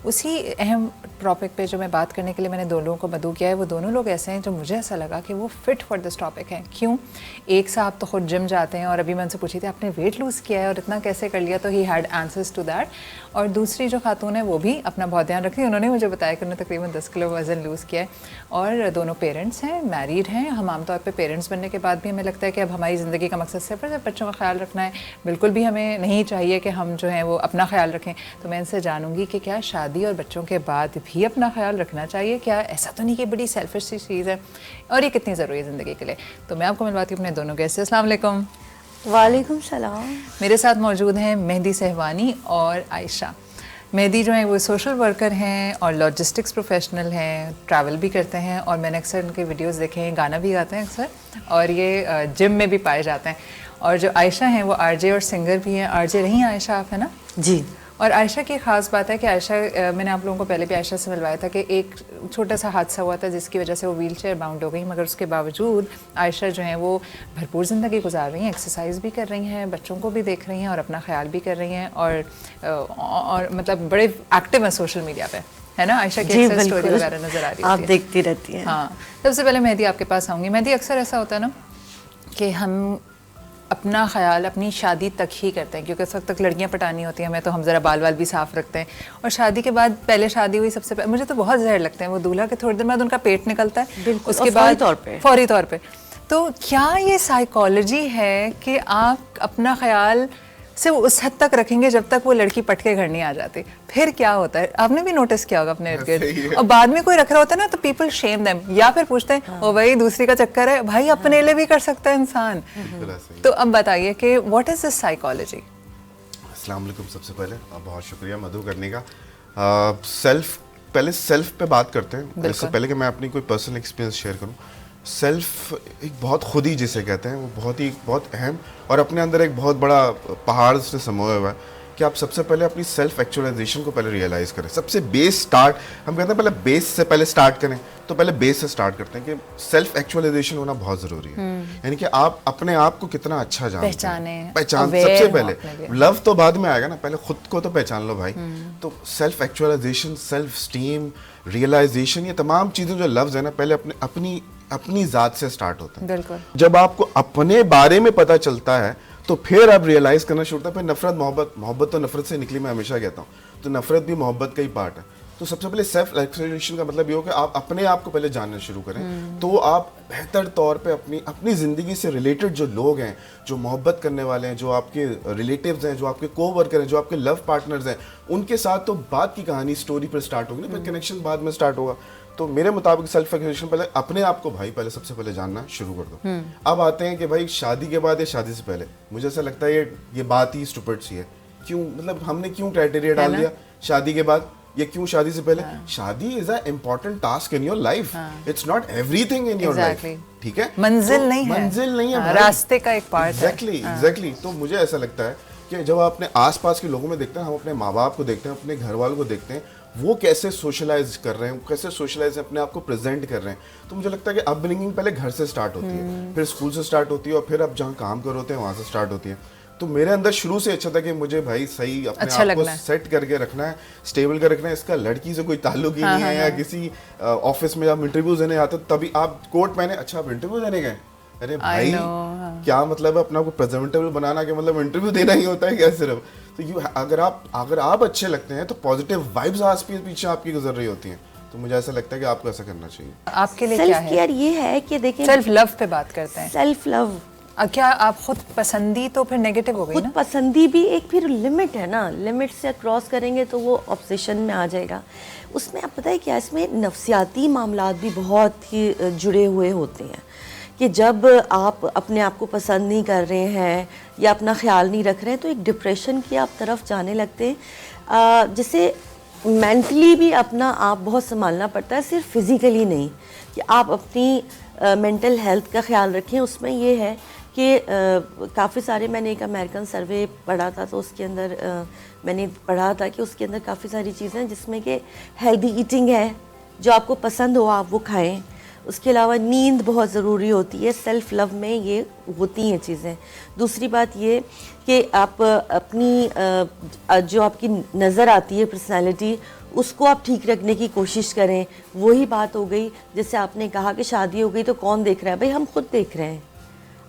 [SPEAKER 1] उसी अहम टॉपिक पे जो मैं बात करने के लिए मैंने 2 लोगों को मदऊ किया है, वो दोनों लोग ऐसे हैं जो मुझे ऐसा लगा कि वो फ़िट फॉर दिस टॉपिक हैं। क्यों? एक साहब तो खुद जिम जाते हैं और अभी मैं उनसे पूछी थी आपने वेट लूज़ किया है और इतना कैसे कर लिया, तो he had answers to that. और दूसरी जो खातून है वो भी अपना बहुत ध्यान रखती है, उन्होंने मुझे बताया कि उन्होंने तकरीबन 10 किलो वज़न लूज़ किया है और दोनों पेरेंट्स हैं, मैरिड हैं। हम आमतौर पर पेरेंट्स बनने के बाद भी हमें लगता है कि अब हमारी ज़िंदगी का मकसद सिर्फ बच्चों का ख्याल रखना है। बिल्कुल भी हमें नहीं चाहिए कि हम जो है वो अपना ख्याल रखें। तो मैं इनसे जानूँगी कि क्या शादी और बच्चों के बाद भी अपना ख्याल रखना चाहिए, क्या ऐसा तो नहीं कि बड़ी सेल्फिश सी चीज़ है, और ये कितनी ज़रूरी है ज़िंदगी के लिए। तो मैं आपको मिलवाती हूँ अपने दोनों गेस्ट से। अस्सलाम वालेकुम।
[SPEAKER 3] वालेकुम सलाम।
[SPEAKER 1] मेरे साथ मौजूद हैं मेहदी सहवानी और आयशा। मेहदी जो है वो सोशल वर्कर हैं और लॉजिस्टिक्स प्रोफेशनल हैं, ट्रैवल भी करते हैं और मैंने अक्सर उनके वीडियोस देखे हैं, गाना भी गाते हैं अक्सर, और ये जिम में भी पाए जाते हैं। और जो आयशा हैं वो आरजे और सिंगर भी हैं। आरजे रही हैं आयशा आप, है ना?
[SPEAKER 3] जी।
[SPEAKER 1] और आयशा की ख़ास बात है कि आयशा, मैंने आप लोगों को पहले भी आयशा से मिलवाया था कि एक छोटा सा हादसा हुआ था जिसकी वजह से वो व्हीलचेयर बाउंड हो गई, मगर उसके बावजूद आयशा जो है वो भरपूर ज़िंदगी गुजार रही हैं, एक्सरसाइज भी कर रही हैं, बच्चों को भी देख रही हैं और अपना ख्याल भी कर रही हैं, और मतलब बड़े एक्टिव हैं सोशल मीडिया पे, है ना? आयशा की अक्सर स्टोरी वगैरह नज़र आ रही है,
[SPEAKER 3] आप देखती रहती हैं।
[SPEAKER 1] हाँ। सबसे पहले मेहदी आपके पास आऊँगी। मेहदी, अक्सर ऐसा होता है ना कि हम अपना ख्याल अपनी शादी तक ही करते हैं, क्योंकि उस वक्त तक लड़कियां पटानी होती हैं, हमें तो हम ज़रा बाल भी साफ़ रखते हैं, और शादी के बाद, पहले शादी हुई सबसे पहले मुझे तो बहुत ज़हर लगते हैं वो दूल्हा के थोड़ी देर बाद उनका पेट निकलता है, उसके बाद फौरी तौर पे। तो क्या ये साइकोलॉजी है कि आप अपना ख्याल सिर्फ उस हद तक रखेंगे जब तक वो लड़की पट के घर नहीं आ जाती, फिर क्या होता है? आपने भी नोटिस किया होगा अपने इर्द गिर्द, और बाद में कोई रख रहा होता है ना तो पीपल शेम देम, या फिर पूछते हैं ओ भाई दूसरी का चक्कर है, भाई अपने लिए भी कर सकता है इंसान। तो अब बताइए कि व्हाट इज दिस साइकोलॉजी?
[SPEAKER 4] अस्सलाम वालेकुम। सबसे पहले बहुत शुक्रिया मधु करने का। पहले सेल्फ पे बात करते हैं, इससे पहले कि मैं अपनी कोई पर्सनल एक्सपीरियंस शेयर करूं। सेल्फ एक बहुत खुद ही जिसे कहते हैं वो बहुत अहम और अपने अंदर एक बहुत बड़ा पहाड़ से समोया हुआ है कि आप सबसे पहले अपनी सेल्फ एक्चुअलाइजेशन को पहले रियलाइज़ करें। सबसे बेस स्टार्ट हम कहते हैं पहले बेस से पहले स्टार्ट करें, तो पहले बेस से स्टार्ट करते हैं कि सेल्फ एक्चुअलाइजेशन होना बहुत ज़रूरी है। यानी कि आप अपने आप को कितना अच्छा जानते हैं, पहचान सबसे पहले। लव तो बाद में आएगा ना, पहले खुद को तो पहचान लो भाई। तो self actualisation, self esteem, realisation, ये तमाम चीज़ें जो लफ्ज़ है ना पहले अपनी ज़ात से स्टार्ट होते हैं।
[SPEAKER 1] बिल्कुल।
[SPEAKER 4] जब आपको अपने बारे में पता चलता है तो फिर आप रियलाइज करना शुरू होता है। फिर नफरत मोहब्बत तो नफरत से निकली, मैं हमेशा कहता हूँ। तो नफरत भी मोहब्बत का ही पार्ट है। तो सबसे पहले सेल्फ एक्सप्लोरेशन का मतलब ये हो कि आप अपने आप को पहले जानना शुरू करें, तो आप बेहतर तौर पे अपनी ज़िंदगी से रिलेटेड जो लोग हैं, जो मोहब्बत करने वाले हैं, जो आपके रिलेटिव्स हैं, जो आपके कोवर्कर हैं, जो आपके लव पार्टनर्स हैं, उनके साथ तो बाद की कहानी स्टोरी पर स्टार्ट होगी ना, फिर कनेक्शन बाद में स्टार्ट होगा। तो मेरे मुताबिक सेल्फ एक्सप्लोरेशन पहले अपने आप को भाई पहले सबसे पहले जानना शुरू कर दो। अब आते हैं कि भाई शादी के बाद या शादी से पहले, मुझे ऐसा लगता है ये बात ही स्टूपिड सी है। क्यों, मतलब हमने क्यों क्राइटेरिया डाल दिया शादी के बाद या क्यों शादी से पहले? शादी is a important task in your life, it's not everything in your life. ठीक है,
[SPEAKER 1] मंजिल नहीं है,
[SPEAKER 4] मंजिल नहीं है,
[SPEAKER 1] रास्ते का एक पार्ट है।
[SPEAKER 4] एग्जैक्टली। तो मुझे ऐसा लगता है कि जब आप अपने आसपास के लोगों में देखते हैं, हम अपने माँ बाप को देखते हैं, अपने घर वालों को देखते हैं, वो कैसे सोशलाइज कर रहे हैं, कैसे सोशलाइज अपने आप को प्रेजेंट कर रहे हैं, तो मुझे लगता है कि अपब्रिंगिंग पहले घर से स्टार्ट होती है, फिर स्कूल से स्टार्ट होती है और फिर अब जहाँ काम कर होते हैं वहाँ से स्टार्ट होती है। तो मेरे अंदर शुरू से अच्छा था कि मुझे भाई सही अपने आप को सेट करके रखना है, स्टेबल कर रखना है। इसका लड़की से कोई ताल्लुक ही नहीं है। या किसी ऑफिस में आप इंटरव्यू देने आते तभी आप कोट पहने, अच्छा आप इंटरव्यू देने गए, अरे भाई क्या मतलब है अपना को प्रेजेंटेबल बनाना के मतलब इंटरव्यू देना ही होता है क्या सिर्फ? तो अगर आप अच्छे लगते हैं तो पॉजिटिव वाइब्स आसपास पीछे आपकी गुजर रही होती हैं। तो मुझे ऐसा लगता है कि आपको ऐसा करना चाहिए।
[SPEAKER 1] आपके लिए क्या है?
[SPEAKER 3] सेल्फ केयर ये है कि देखिए,
[SPEAKER 1] सेल्फ लव पे बात करते हैं।
[SPEAKER 3] सेल्फ लव
[SPEAKER 1] क्या आप खुद पसंदी तो फिर नेगेटिव हो गई ना?
[SPEAKER 3] खुद पसंदी भी एक फिर लिमिट है ना, लिमिट से क्रॉस करेंगे तो वो ऑब्सेशन में आ जाएगा। उसमें आप पता है क्या, इसमें नफ्सियाती मामलात भी बहुत ही जुड़े हुए होते हैं कि जब आप अपने आप को पसंद नहीं कर रहे हैं या अपना ख्याल नहीं रख रहे हैं तो एक डिप्रेशन की आप तरफ जाने लगते हैं, जिसे मेंटली भी अपना आप बहुत संभालना पड़ता है, सिर्फ फिज़िकली नहीं, कि आप अपनी मेंटल हेल्थ का ख्याल रखें। उसमें ये है कि काफ़ी सारे, मैंने एक अमेरिकन सर्वे पढ़ा था तो उसके अंदर मैंने पढ़ा था कि उसके अंदर काफ़ी सारी चीज़ें हैं जिसमें कि हेल्दी ईटिंग है, जो आपको पसंद हो आप वो खाएं। उसके अलावा नींद बहुत ज़रूरी होती है, सेल्फ लव में ये होती हैं चीज़ें। दूसरी बात ये कि आप अपनी जो आपकी नज़र आती है पर्सनैलिटी, उसको आप ठीक रखने की कोशिश करें। वही बात हो गई, जैसे आपने कहा कि शादी हो गई तो कौन देख रहा है, भाई हम खुद देख रहे हैं।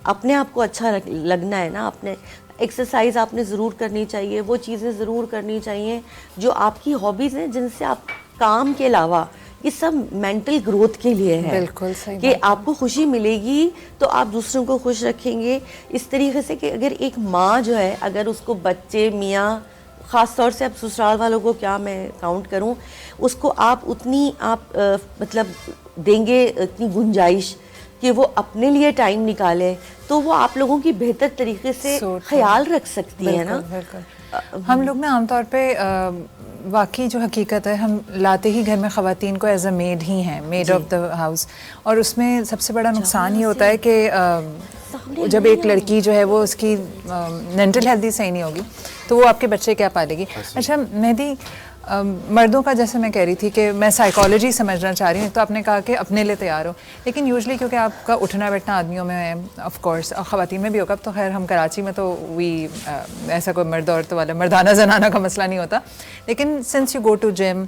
[SPEAKER 3] अपने आप को अच्छा लगना है ना, अपने एक्सरसाइज आपने ज़रूर करनी चाहिए, वो चीज़ें ज़रूर करनी चाहिए जो आपकी हॉबीज़ हैं, जिनसे आप काम के अलावा, ये सब मेंटल ग्रोथ के लिए है।
[SPEAKER 1] बिल्कुल सही
[SPEAKER 3] कि आपको खुशी मिलेगी तो आप दूसरों को खुश रखेंगे। इस तरीके से कि अगर एक माँ जो है, अगर उसको बच्चे, मियाँ, ख़ास तौर से अब ससुराल वालों को क्या मैं काउंट करूँ, उसको आप उतनी मतलब देंगे इतनी गुंजाइश कि वो अपने लिए टाइम निकाले, तो वो आप लोगों की बेहतर तरीके से ख्याल रख सकती है ना।
[SPEAKER 1] बिल्कुल। हम लोग ना आमतौर पे वाकई जो हकीकत है, हम लाते ही घर में ख़वातीन को एज अ मेड ही हैं, मेड ऑफ द हाउस। और उसमें सबसे बड़ा नुकसान ये होता है कि जब एक लड़की जो है वो उसकी मेंटल हेल्थ ही सही नहीं होगी तो वो आपके बच्चे क्या पालेगी। अच्छा मेहदी, मर्दों का जैसे मैं कह रही थी कि मैं साइकोलॉजी समझना चाह रही हूँ, तो आपने कहा कि अपने लिए तैयार हो, लेकिन यूजुअली क्योंकि आपका उठना बैठना आदमियों में है ऑफ कोर्स, और ख़वातीन में भी होगा, तो खैर हम कराची में तो ऐसा कोई मर्द औरत वाला मर्दाना जनाना का मसला नहीं होता, लेकिन since you go to gym,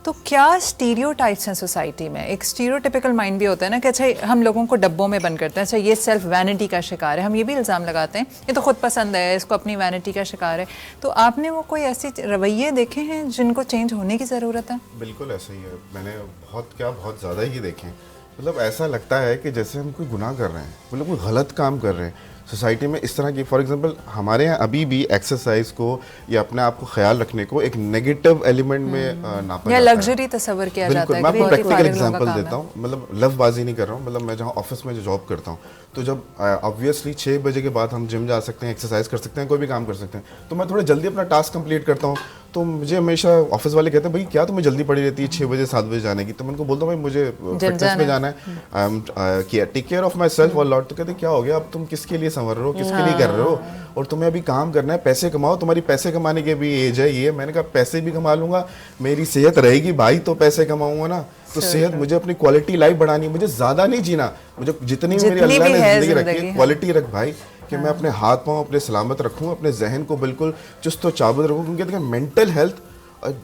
[SPEAKER 1] तो क्या स्टीरियोटाइप्स हैं सोसाइटी में? एक स्टीरियोटिपिकल माइंड भी होता है ना कि अच्छा हम लोगों को डब्बों में बंद करते हैं, अच्छा ये सेल्फ वैनिटी का शिकार है, हम ये भी इल्ज़ाम लगाते हैं ये तो खुद पसंद है, इसको अपनी वैनिटी का शिकार है। तो आपने वो कोई ऐसे रवैये देखे हैं जिनको चेंज होने की ज़रूरत है?
[SPEAKER 4] बिल्कुल ऐसा ही है, मैंने बहुत ज़्यादा ही देखे हैं। मतलब ऐसा लगता है कि जैसे हम कोई गुनाह कर रहे हैं, मतलब कोई गलत काम कर रहे हैं सोसाइटी में। इस तरह की, फॉर एग्जांपल हमारे यहाँ अभी भी एक्सरसाइज को या अपने आप को ख्याल रखने को एक नेगेटिव एलिमेंट में नापा
[SPEAKER 1] या लग्जरी तस्वर किया जाता है।
[SPEAKER 4] मैं आपको प्रैक्टिकल एग्जांपल देता हूँ, मतलब लफबाजी नहीं कर रहा हूँ। मतलब मैं जहाँ ऑफिस में जो जॉब करता हूँ, तो जब ऑब्वियसली 6 बजे के बाद हम जिम जा सकते हैं, एक्सरसाइज कर सकते हैं, कोई भी काम कर सकते हैं, तो मैं थोड़ा जल्दी अपना टास्क कंप्लीट करता हूँ। तो मुझे हमेशा ऑफिस वाले कहते हैं भाई क्या तुम्हें जल्दी पड़ी रहती है 6 बजे 7 बजे जाने की, तो मैं उनको बोलता हूँ भाई मुझे फिटनेस में जाना है, take care of my self और लॉट। तो कहते क्या हो गया, अब तुम किसके लिए संवर रहे हो, किसके लिए कर रहे हो, और तुम्हें अभी काम करना है, पैसे कमाओ, तुम्हारी पैसे कमाने की भी एज है ये। मैंने कहा पैसे भी कमा लूंगा, मेरी सेहत रहेगी भाई तो पैसे कमाऊंगा ना। तो सेहत, मुझे अपनी क्वालिटी लाइफ बढ़ानी है, मुझे ज्यादा नहीं जीना, मुझे जितनी भी मेरी अल्लाह ने जिंदगी रखी है क्वालिटी रख भाई, कि मैं अपने हाथ पांव अपने सलामत रखूं, अपने जहन को बिल्कुल चुस्त और चाबुत रखूं, क्योंकि देखिए मेंटल हेल्थ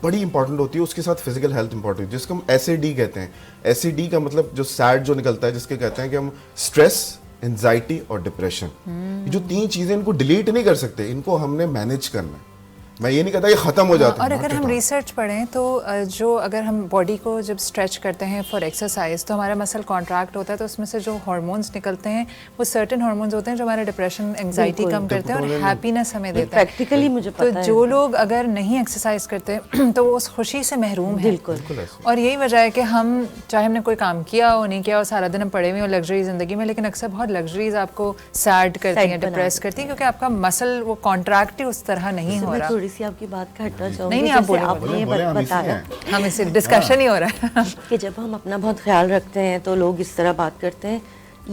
[SPEAKER 4] बड़ी इंपॉर्टेंट होती है, उसके साथ फिजिकल हेल्थ इंपॉर्टेंट, जिसको हम एसएडी कहते हैं। एसएडी का मतलब जो सैड जो निकलता है, जिसके कहते हैं कि हम स्ट्रेस, एंजाइटी और डिप्रेशन, ये जो 3 चीजें, इनको डिलीट नहीं कर सकते, इनको हमने मैनेज करना है। मैं ये नहीं कहता ये खत्म हो जाता है।
[SPEAKER 1] और अगर हम रिसर्च पढ़ें तो जो अगर हम बॉडी को जब स्ट्रेच करते हैं फॉर एक्सरसाइज तो हमारा मसल कॉन्ट्रैक्ट होता है, तो उसमें से जो हार्मोन्स निकलते हैं वो सर्टेन हार्मोन्स होते हैं जो हमारा डिप्रेशन, एंजाइटी कम करते हैं और हैप्पीनेस हमें देता है।
[SPEAKER 3] प्रैक्टिकली मुझे पता
[SPEAKER 1] तो
[SPEAKER 3] है।
[SPEAKER 1] जो लोग अगर नहीं एक्सरसाइज करते तो वो उस खुशी से महरूम है।
[SPEAKER 3] बिल्कुल।
[SPEAKER 1] और यही वजह है कि हम चाहे हमने कोई काम किया हो नहीं किया हो, सारा दिन हम पड़े हुए हो लग्जरी ज़िंदगी में, लेकिन अक्सर बहुत लग्जरीज आपको सैड करती हैं, डिप्रेस करती हैं, क्योंकि आपका मसल वो कॉन्ट्रैक्ट ही उस तरह नहीं हो रहा।
[SPEAKER 3] थोड़ी सी आपकी बात का हटना चाहूंगी।
[SPEAKER 1] नहीं, आप बोलिए,
[SPEAKER 3] आपने बताया
[SPEAKER 1] हम इसे डिस्कशन ही हो रहा है
[SPEAKER 3] कि जब हम अपना बहुत ख्याल रखते हैं तो लोग इस तरह बात करते हैं।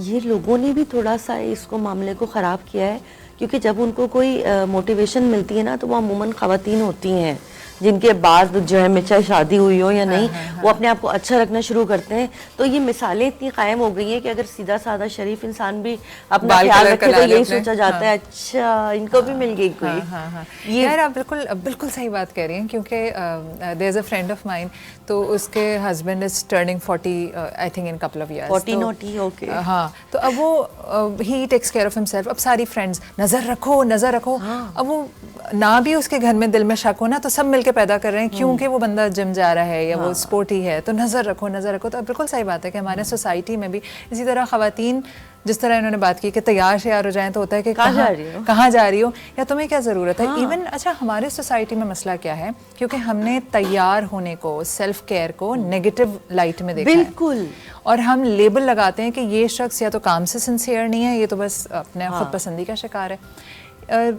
[SPEAKER 3] ये लोगों ने भी थोड़ा सा इसको मामले को ख़राब किया है, क्योंकि जब उनको कोई मोटिवेशन मिलती है ना तो वो अमूमन ख़वातीन होती हैं जिनके बाद जो है में चाहे शादी हुई हो या नहीं, वो अपने आप को अच्छा रखना शुरू करते हैं। तो ये मिसालें इतनी कायम हो गई हैं कि अगर सीधा साधा शरीफ इंसान भी अपना ख्याल रखे तो यही सोचा जाता है अच्छा इनको भी मिल गई कोई।
[SPEAKER 1] यार आप बिल्कुल सही बात कह रही हैं, क्योंकि there is a friend of mine, तो उसके husband is turning 40 I think in couple of years,
[SPEAKER 3] 40 naughty okay.
[SPEAKER 1] हाँ, तो अब वो he takes care of himself. अब सारी फ्रेंड्स नजर रखो। अब वो ना भी उसके घर में दिल में शक हो ना, तो सब मिलके पैदा कर रहे हैं क्योंकि वो बंदा जिम जा रहा है या वो स्पोर्टी है, तो नजर रखो। तो अब बिल्कुल सही बात है कि हमारे सोसाइटी में भी इसी तरह खवातीन, जिस तरह इन्होंने बात की कि तैयार श्यार हो जाए, तो होता है कि कहाँ जा रही हो या तुम्हें क्या ज़रूरत है। इवन अच्छा हमारे सोसाइटी में मसला क्या है, क्योंकि हमने तैयार होने को, सेल्फ केयर को नेगेटिव लाइट में देखा है।
[SPEAKER 3] बिल्कुल।
[SPEAKER 1] और हम लेबल लगाते हैं कि ये शख्स या तो काम से सिंसियर नहीं है, ये तो बस अपने खुद पसंदी का शिकार है।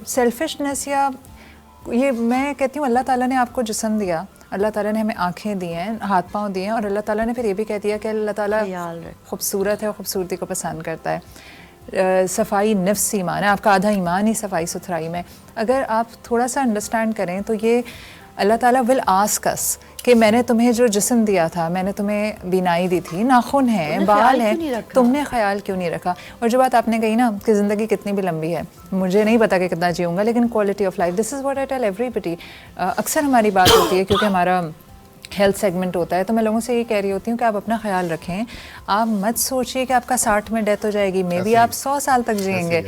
[SPEAKER 1] सेल्फिशनेस या ये मैं कहती हूँ अल्लाह ताला ने आपको जिस्म दिया, अल्लाह ताला ने हमें आँखें दी हैं, हाथ पाँव दिए हैं, और अल्लाह ताला ने फिर ये भी कह दिया कि अल्लाह ताला खूबसूरत है और खूबसूरती को पसंद करता है। सफाई नफ्स ईमान है, आपका आधा ईमान ही सफाई सुथराई में। अगर आप थोड़ा सा अंडरस्टैंड करें तो ये अल्लाह ताला विल आस्क अस कि मैंने तुम्हें जो जिस्म दिया था, मैंने तुम्हें बीनाई दी थी, नाखून है, बाल है, तुमने ख्याल क्यों नहीं रखा। और जो बात आपने कही ना कि ज़िंदगी कितनी भी लंबी है, मुझे नहीं पता कि कितना जीऊँगा, लेकिन quality of life, this is what I tell everybody. अक्सर हमारी बात होती है क्योंकि हमारा हेल्थ सेगमेंट होता है, तो मैं लोगों से ये कह रही होती हूँ कि आप अपना ख्याल रखें। आप मत सोचिए कि आपका 60 में डेथ हो जाएगी, मे बी आप 100 साल तक जिएंगे।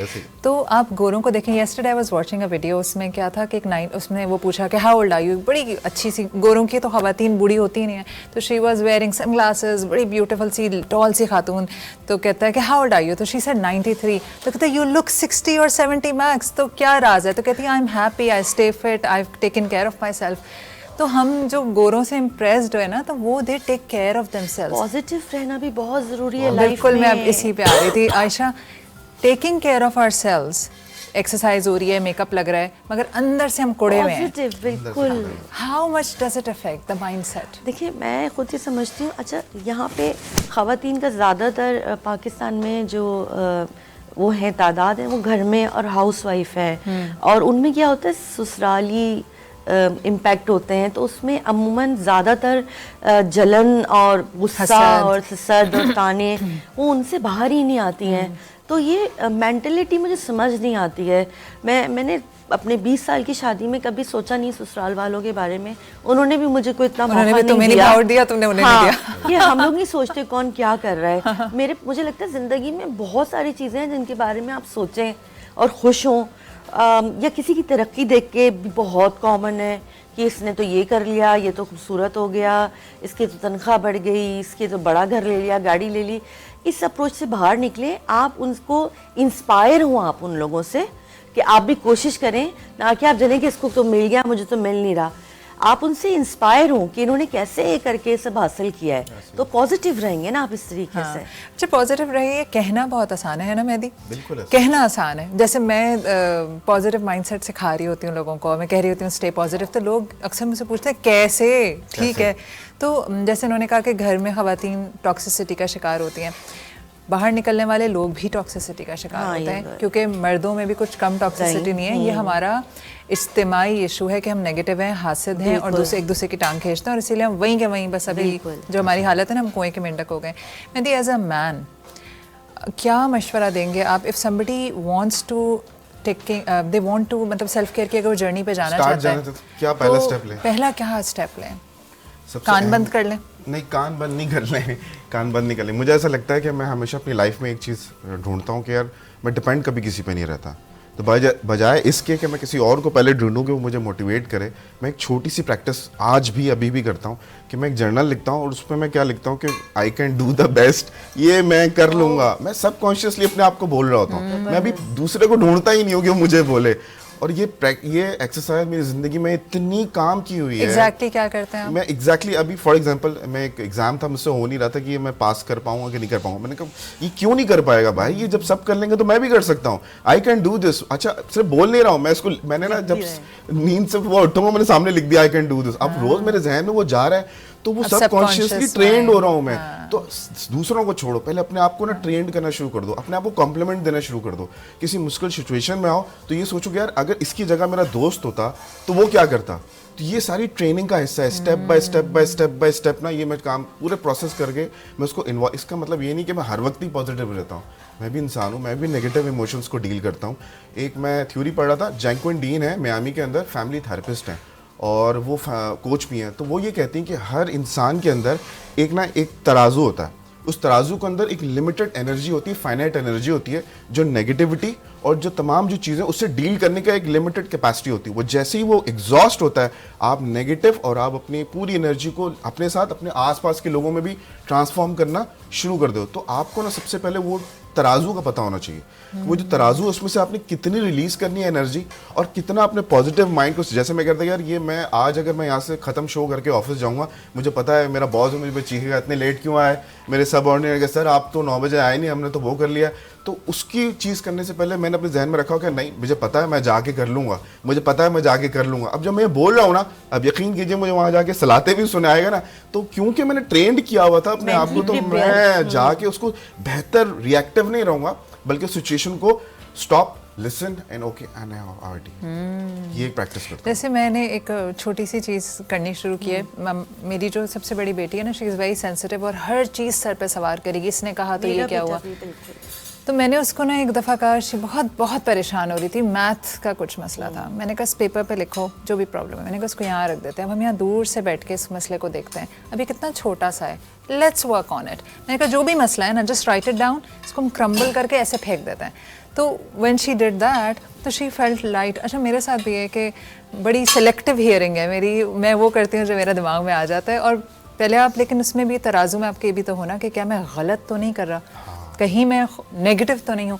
[SPEAKER 1] तो आप गोरों को देखें। Yesterday I was watching a video, उसमें क्या था कि उसने वो पूछा कि हाउ ओल्ड आर यू। बड़ी अच्छी सी, गोरों की तो खवातीन बूढ़ी होती नहीं है, तो शी वाज वेयरिंग सनग्लासेस, बड़ी ब्यूटीफुल सी टॉल सी खातून। तो कहता है कि हाउ ओल्ड आर यू, तो शी सेड 93। तो कहता है यू लुक 60 और 70 मैक्स, तो क्या राज है। तो कहती है I am happy, I stay fit, I have taken care of my self. तो हम जो गोरों से इम्प्रेस्ड है ना, तो वो they take care of themselves.
[SPEAKER 3] Positive रहना भी बहुत ज़रूरी है लाइफ में।
[SPEAKER 1] बिल्कुल, मैं अब इसी पे आ रही थी Ayesha. Taking care of ourselves, exercise हो रही है, मेकअप लग रहा है, मगर अंदर से हम कुड़े हुए हैं।
[SPEAKER 3] पॉजिटिव, बिल्कुल।
[SPEAKER 1] How much does it affect the mindset?
[SPEAKER 3] देखिए, मैं खुद ही समझती हूँ। अच्छा, यहाँ पे खवातीन का ज़्यादातर पाकिस्तान में जो वो है तादाद है, वो घर में और हाउस वाइफ है, और उनमें क्या होता है ससुराली इम्पैक्ट होते हैं, तो उसमें अमूमन ज़्यादातर जलन और गुस्सा और सद और ताने वो उनसे बाहर ही नहीं आती हैं। तो ये मेंटलिटी मुझे समझ नहीं आती है। मैंने अपने 20 साल की शादी में कभी सोचा नहीं ससुराल वालों के बारे में। उन्होंने भी मुझे कोई इतना मौका नहीं दिया,
[SPEAKER 1] तुमने उन्हें नहीं दिया।
[SPEAKER 3] ये हम लोग नहीं सोचते कौन क्या कर रहा है। मुझे लगता है ज़िंदगी में बहुत सारी चीज़ें हैं जिनके बारे में आप सोचें और खुश हों, या किसी की तरक्की देख के भी बहुत कॉमन है कि इसने तो ये कर लिया, ये तो खूबसूरत हो गया, इसकी तो तनख्वाह बढ़ गई, इसके तो बड़ा घर ले लिया, गाड़ी ले ली। इस अप्रोच से बाहर निकलें, आप उनको इंस्पायर हो आप उन लोगों से कि आप भी कोशिश करें, ना कि आप जनें कि इसको तो मिल गया मुझे तो मिल नहीं रहा। आप उनसे इंस्पायर हो कि इन्होंने कैसे ये करके सब हासिल किया है, तो पॉजिटिव रहेंगे ना आप इस तरीके से।
[SPEAKER 1] अच्छा, पॉजिटिव रहिए, कहना बहुत आसान है ना मेहदी?
[SPEAKER 4] बिल्कुल ऐसा।
[SPEAKER 1] कहना आसान है। जैसे मैं पॉजिटिव माइंडसेट सिखा रही होती हूँ लोगों को, मैं कह रही होती हूँ स्टे पॉजिटिव, तो लोग अक्सर मुझसे पूछते हैं कैसे? ठीक है, तो जैसे उन्होंने कहा कि घर में ख़वातीन टॉक्सिसिटी का शिकार होती हैं, बाहर निकलने वाले लोग भी टॉक्सिसिटी का शिकार होते हैं, क्योंकि मर्दों में भी कुछ कम टॉक्सिसिटी नहीं है। ये हमारा इज्तिमाई इशू है कि हम नेगेटिव हैं, हासिद हैं और एक दूसरे की टांग खींचते हैं, और इसीलिए हम वहीं के वहीं बस अभी जो हमारी हालत है ना, हम कुएं के मेंढक हो गए। मैं एज अ मैन क्या मशवरा देंगे आप if somebody wants to they want to, मतलब सेल्फ केयर की अगर वो जर्नी पे जाना चाहते हैं,
[SPEAKER 4] क्या पहला स्टेप लें?
[SPEAKER 1] पहला क्या स्टेप लें? कान बंद कर लें?
[SPEAKER 4] नहीं, कान बंद नहीं कर लें, कान बंद नहीं कर लें। मुझे ऐसा लगता है कि मैं हमेशा अपनी लाइफ में एक चीज़ ढूंढता हूँ कि यार मैं डिपेंड कभी किसी पे नहीं रहता, तो बजाय इसके कि मैं किसी और को पहले ढूंढूं कि वो मुझे मोटिवेट करे, मैं एक छोटी सी प्रैक्टिस आज भी अभी भी करता हूँ कि मैं एक जर्नल लिखता हूँ और उस पर मैं क्या लिखता हूँ कि I can do the best, ये मैं कर लूँगा। मैं सबकॉन्शियसली अपने आप को बोल रहा होता हूँ, मैं अभी दूसरे को ढूंढता ही नहीं हूँ कि वो मुझे बोले। और ये एक्सरसाइज मेरी ज़िंदगी में इतनी काम की हुई है।
[SPEAKER 1] Exactly क्या करते हैं आप?
[SPEAKER 4] मैं अभी फॉर एग्जांपल मैं एक एग्जाम था, मुझसे हो नहीं रहा था कि ये मैं पास कर पाऊंगा कि नहीं कर पाऊंगा। मैंने कहा ये क्यों नहीं कर पाएगा भाई, ये जब सब कर लेंगे तो मैं भी कर सकता हूँ, आई कैन डू दिस। अच्छा, सिर्फ बोल नहीं रहा हूँ मैं इसको, मैंने ना जब नींद से वो उठूंगा मैंने सामने लिख दिया आई कैन डू दिस। अब रोज मेरे जहन में वो जा रहा है, तो वो सबकॉन्शियसली ट्रेंड हो रहा हूँ मैं। तो दूसरों को छोड़ो, पहले अपने आप को ना ट्रेंड करना शुरू कर दो, अपने आप को कॉम्प्लीमेंट देना शुरू कर दो। किसी मुश्किल सिचुएशन में आओ तो ये सोचो कि यार अगर इसकी जगह मेरा दोस्त होता तो वो क्या करता। तो ये सारी ट्रेनिंग का हिस्सा है, step by step by step by step ना, ये मैं काम पूरे प्रोसेस करके मैं उसको इसका मतलब ये नहीं कि मैं हर वक्त ही पॉजिटिव रहता हूँ, मैं भी इंसान हूँ, मैं भी नेगेटिव इमोशंस को डील करता हूँ। एक मैं थ्योरी पढ़ रहा था, जैक्विन डीन है मियामी के अंदर, फैमिली थेरेपिस्ट हैं और वो कोच भी हैं। तो वो ये कहती हैं कि हर इंसान के अंदर एक तराजू होता है, उस तराजू के अंदर एक लिमिटेड एनर्जी होती है, फाइनाइट एनर्जी होती है, जो नेगेटिविटी और जो तमाम जो चीज़ें उससे डील करने का एक लिमिटेड कैपेसिटी होती है। वो जैसे ही वो एग्जॉस्ट होता है, आप नेगेटिव और आप अपनी पूरी एनर्जी को अपने साथ अपने आसपास के लोगों में भी ट्रांसफॉर्म करना शुरू कर दो। तो आपको ना सबसे पहले वो तराजू का पता होना चाहिए, वो जो तराजू है उसमें से आपने कितनी रिलीज करनी है एनर्जी और कितना अपने पॉजिटिव माइंड को। जैसे मैं कहता यार ये मैं आज अगर मैं यहाँ से खत्म शो करके ऑफिस जाऊँगा, मुझे पता है मेरा बॉस मुझे चीखेगा इतने लेट क्यों आए, मेरे सब ऑर्डिनरी सर आप तो 9 बजे आए नहीं, हमने तो वो कर लिया। तो उसकी चीज़ करने से पहले मैंने अपने जहन में रखा कि नहीं मुझे पता है मैं जाके कर लूँगा, मुझे पता है मैं जाके कर लूँगा। अब जब मैं बोल रहा हूँ ना, अब यकीन कीजिए मुझे वहाँ जाके सलाते भी सुने आएगा ना, तो क्योंकि मैंने ट्रेंड किया हुआ था अपने आप को, तो मैं जाके उसको बेहतर रिएक्टिव नहीं रहूँगा, बल्कि सिचुएशन को stop, listen and okay and ये प्रैक्टिस करता हूं।
[SPEAKER 1] जैसे मैंने एक छोटी सी चीज़ करनी शुरू की है, मेरी जो सबसे बड़ी बेटी है ना, शी इज़ वेरी सेंसिटिव और हर चीज़ सर पे सवार करेगी, इसने कहा तो ये क्या हुआ। तो मैंने उसको ना एक दफ़ा कहा, शी बहुत परेशान हो रही थी, मैथ का कुछ मसला था। मैंने कहा इस पेपर पे लिखो जो भी प्रॉब्लम है, मैंने कहा उसको यहाँ रख देते हैं, अब हम यहाँ दूर से बैठ के इस मसले को देखते हैं, अभी कितना छोटा सा है, लेट्स वर्क ऑन इट। मैंने कहा जो भी मसला है ना, जस्ट राइट इट डाउन, इसको हम क्रम्बल करके ऐसे फेंक देते हैं। तो व्हेन शी डिड दैट तो शी फेल्ट लाइट। अच्छा, मेरे साथ भी है कि बड़ी सेलेक्टिव हियरिंग है मेरी, मैं वो करती हूँ जो मेरा दिमाग में आ जाता है। और पहले आप, लेकिन उसमें भी तराजू में आपके ये भी तो होना कि क्या मैं गलत तो नहीं कर रहा, कहीं मैं नेगेटिव तो नहीं हूँ।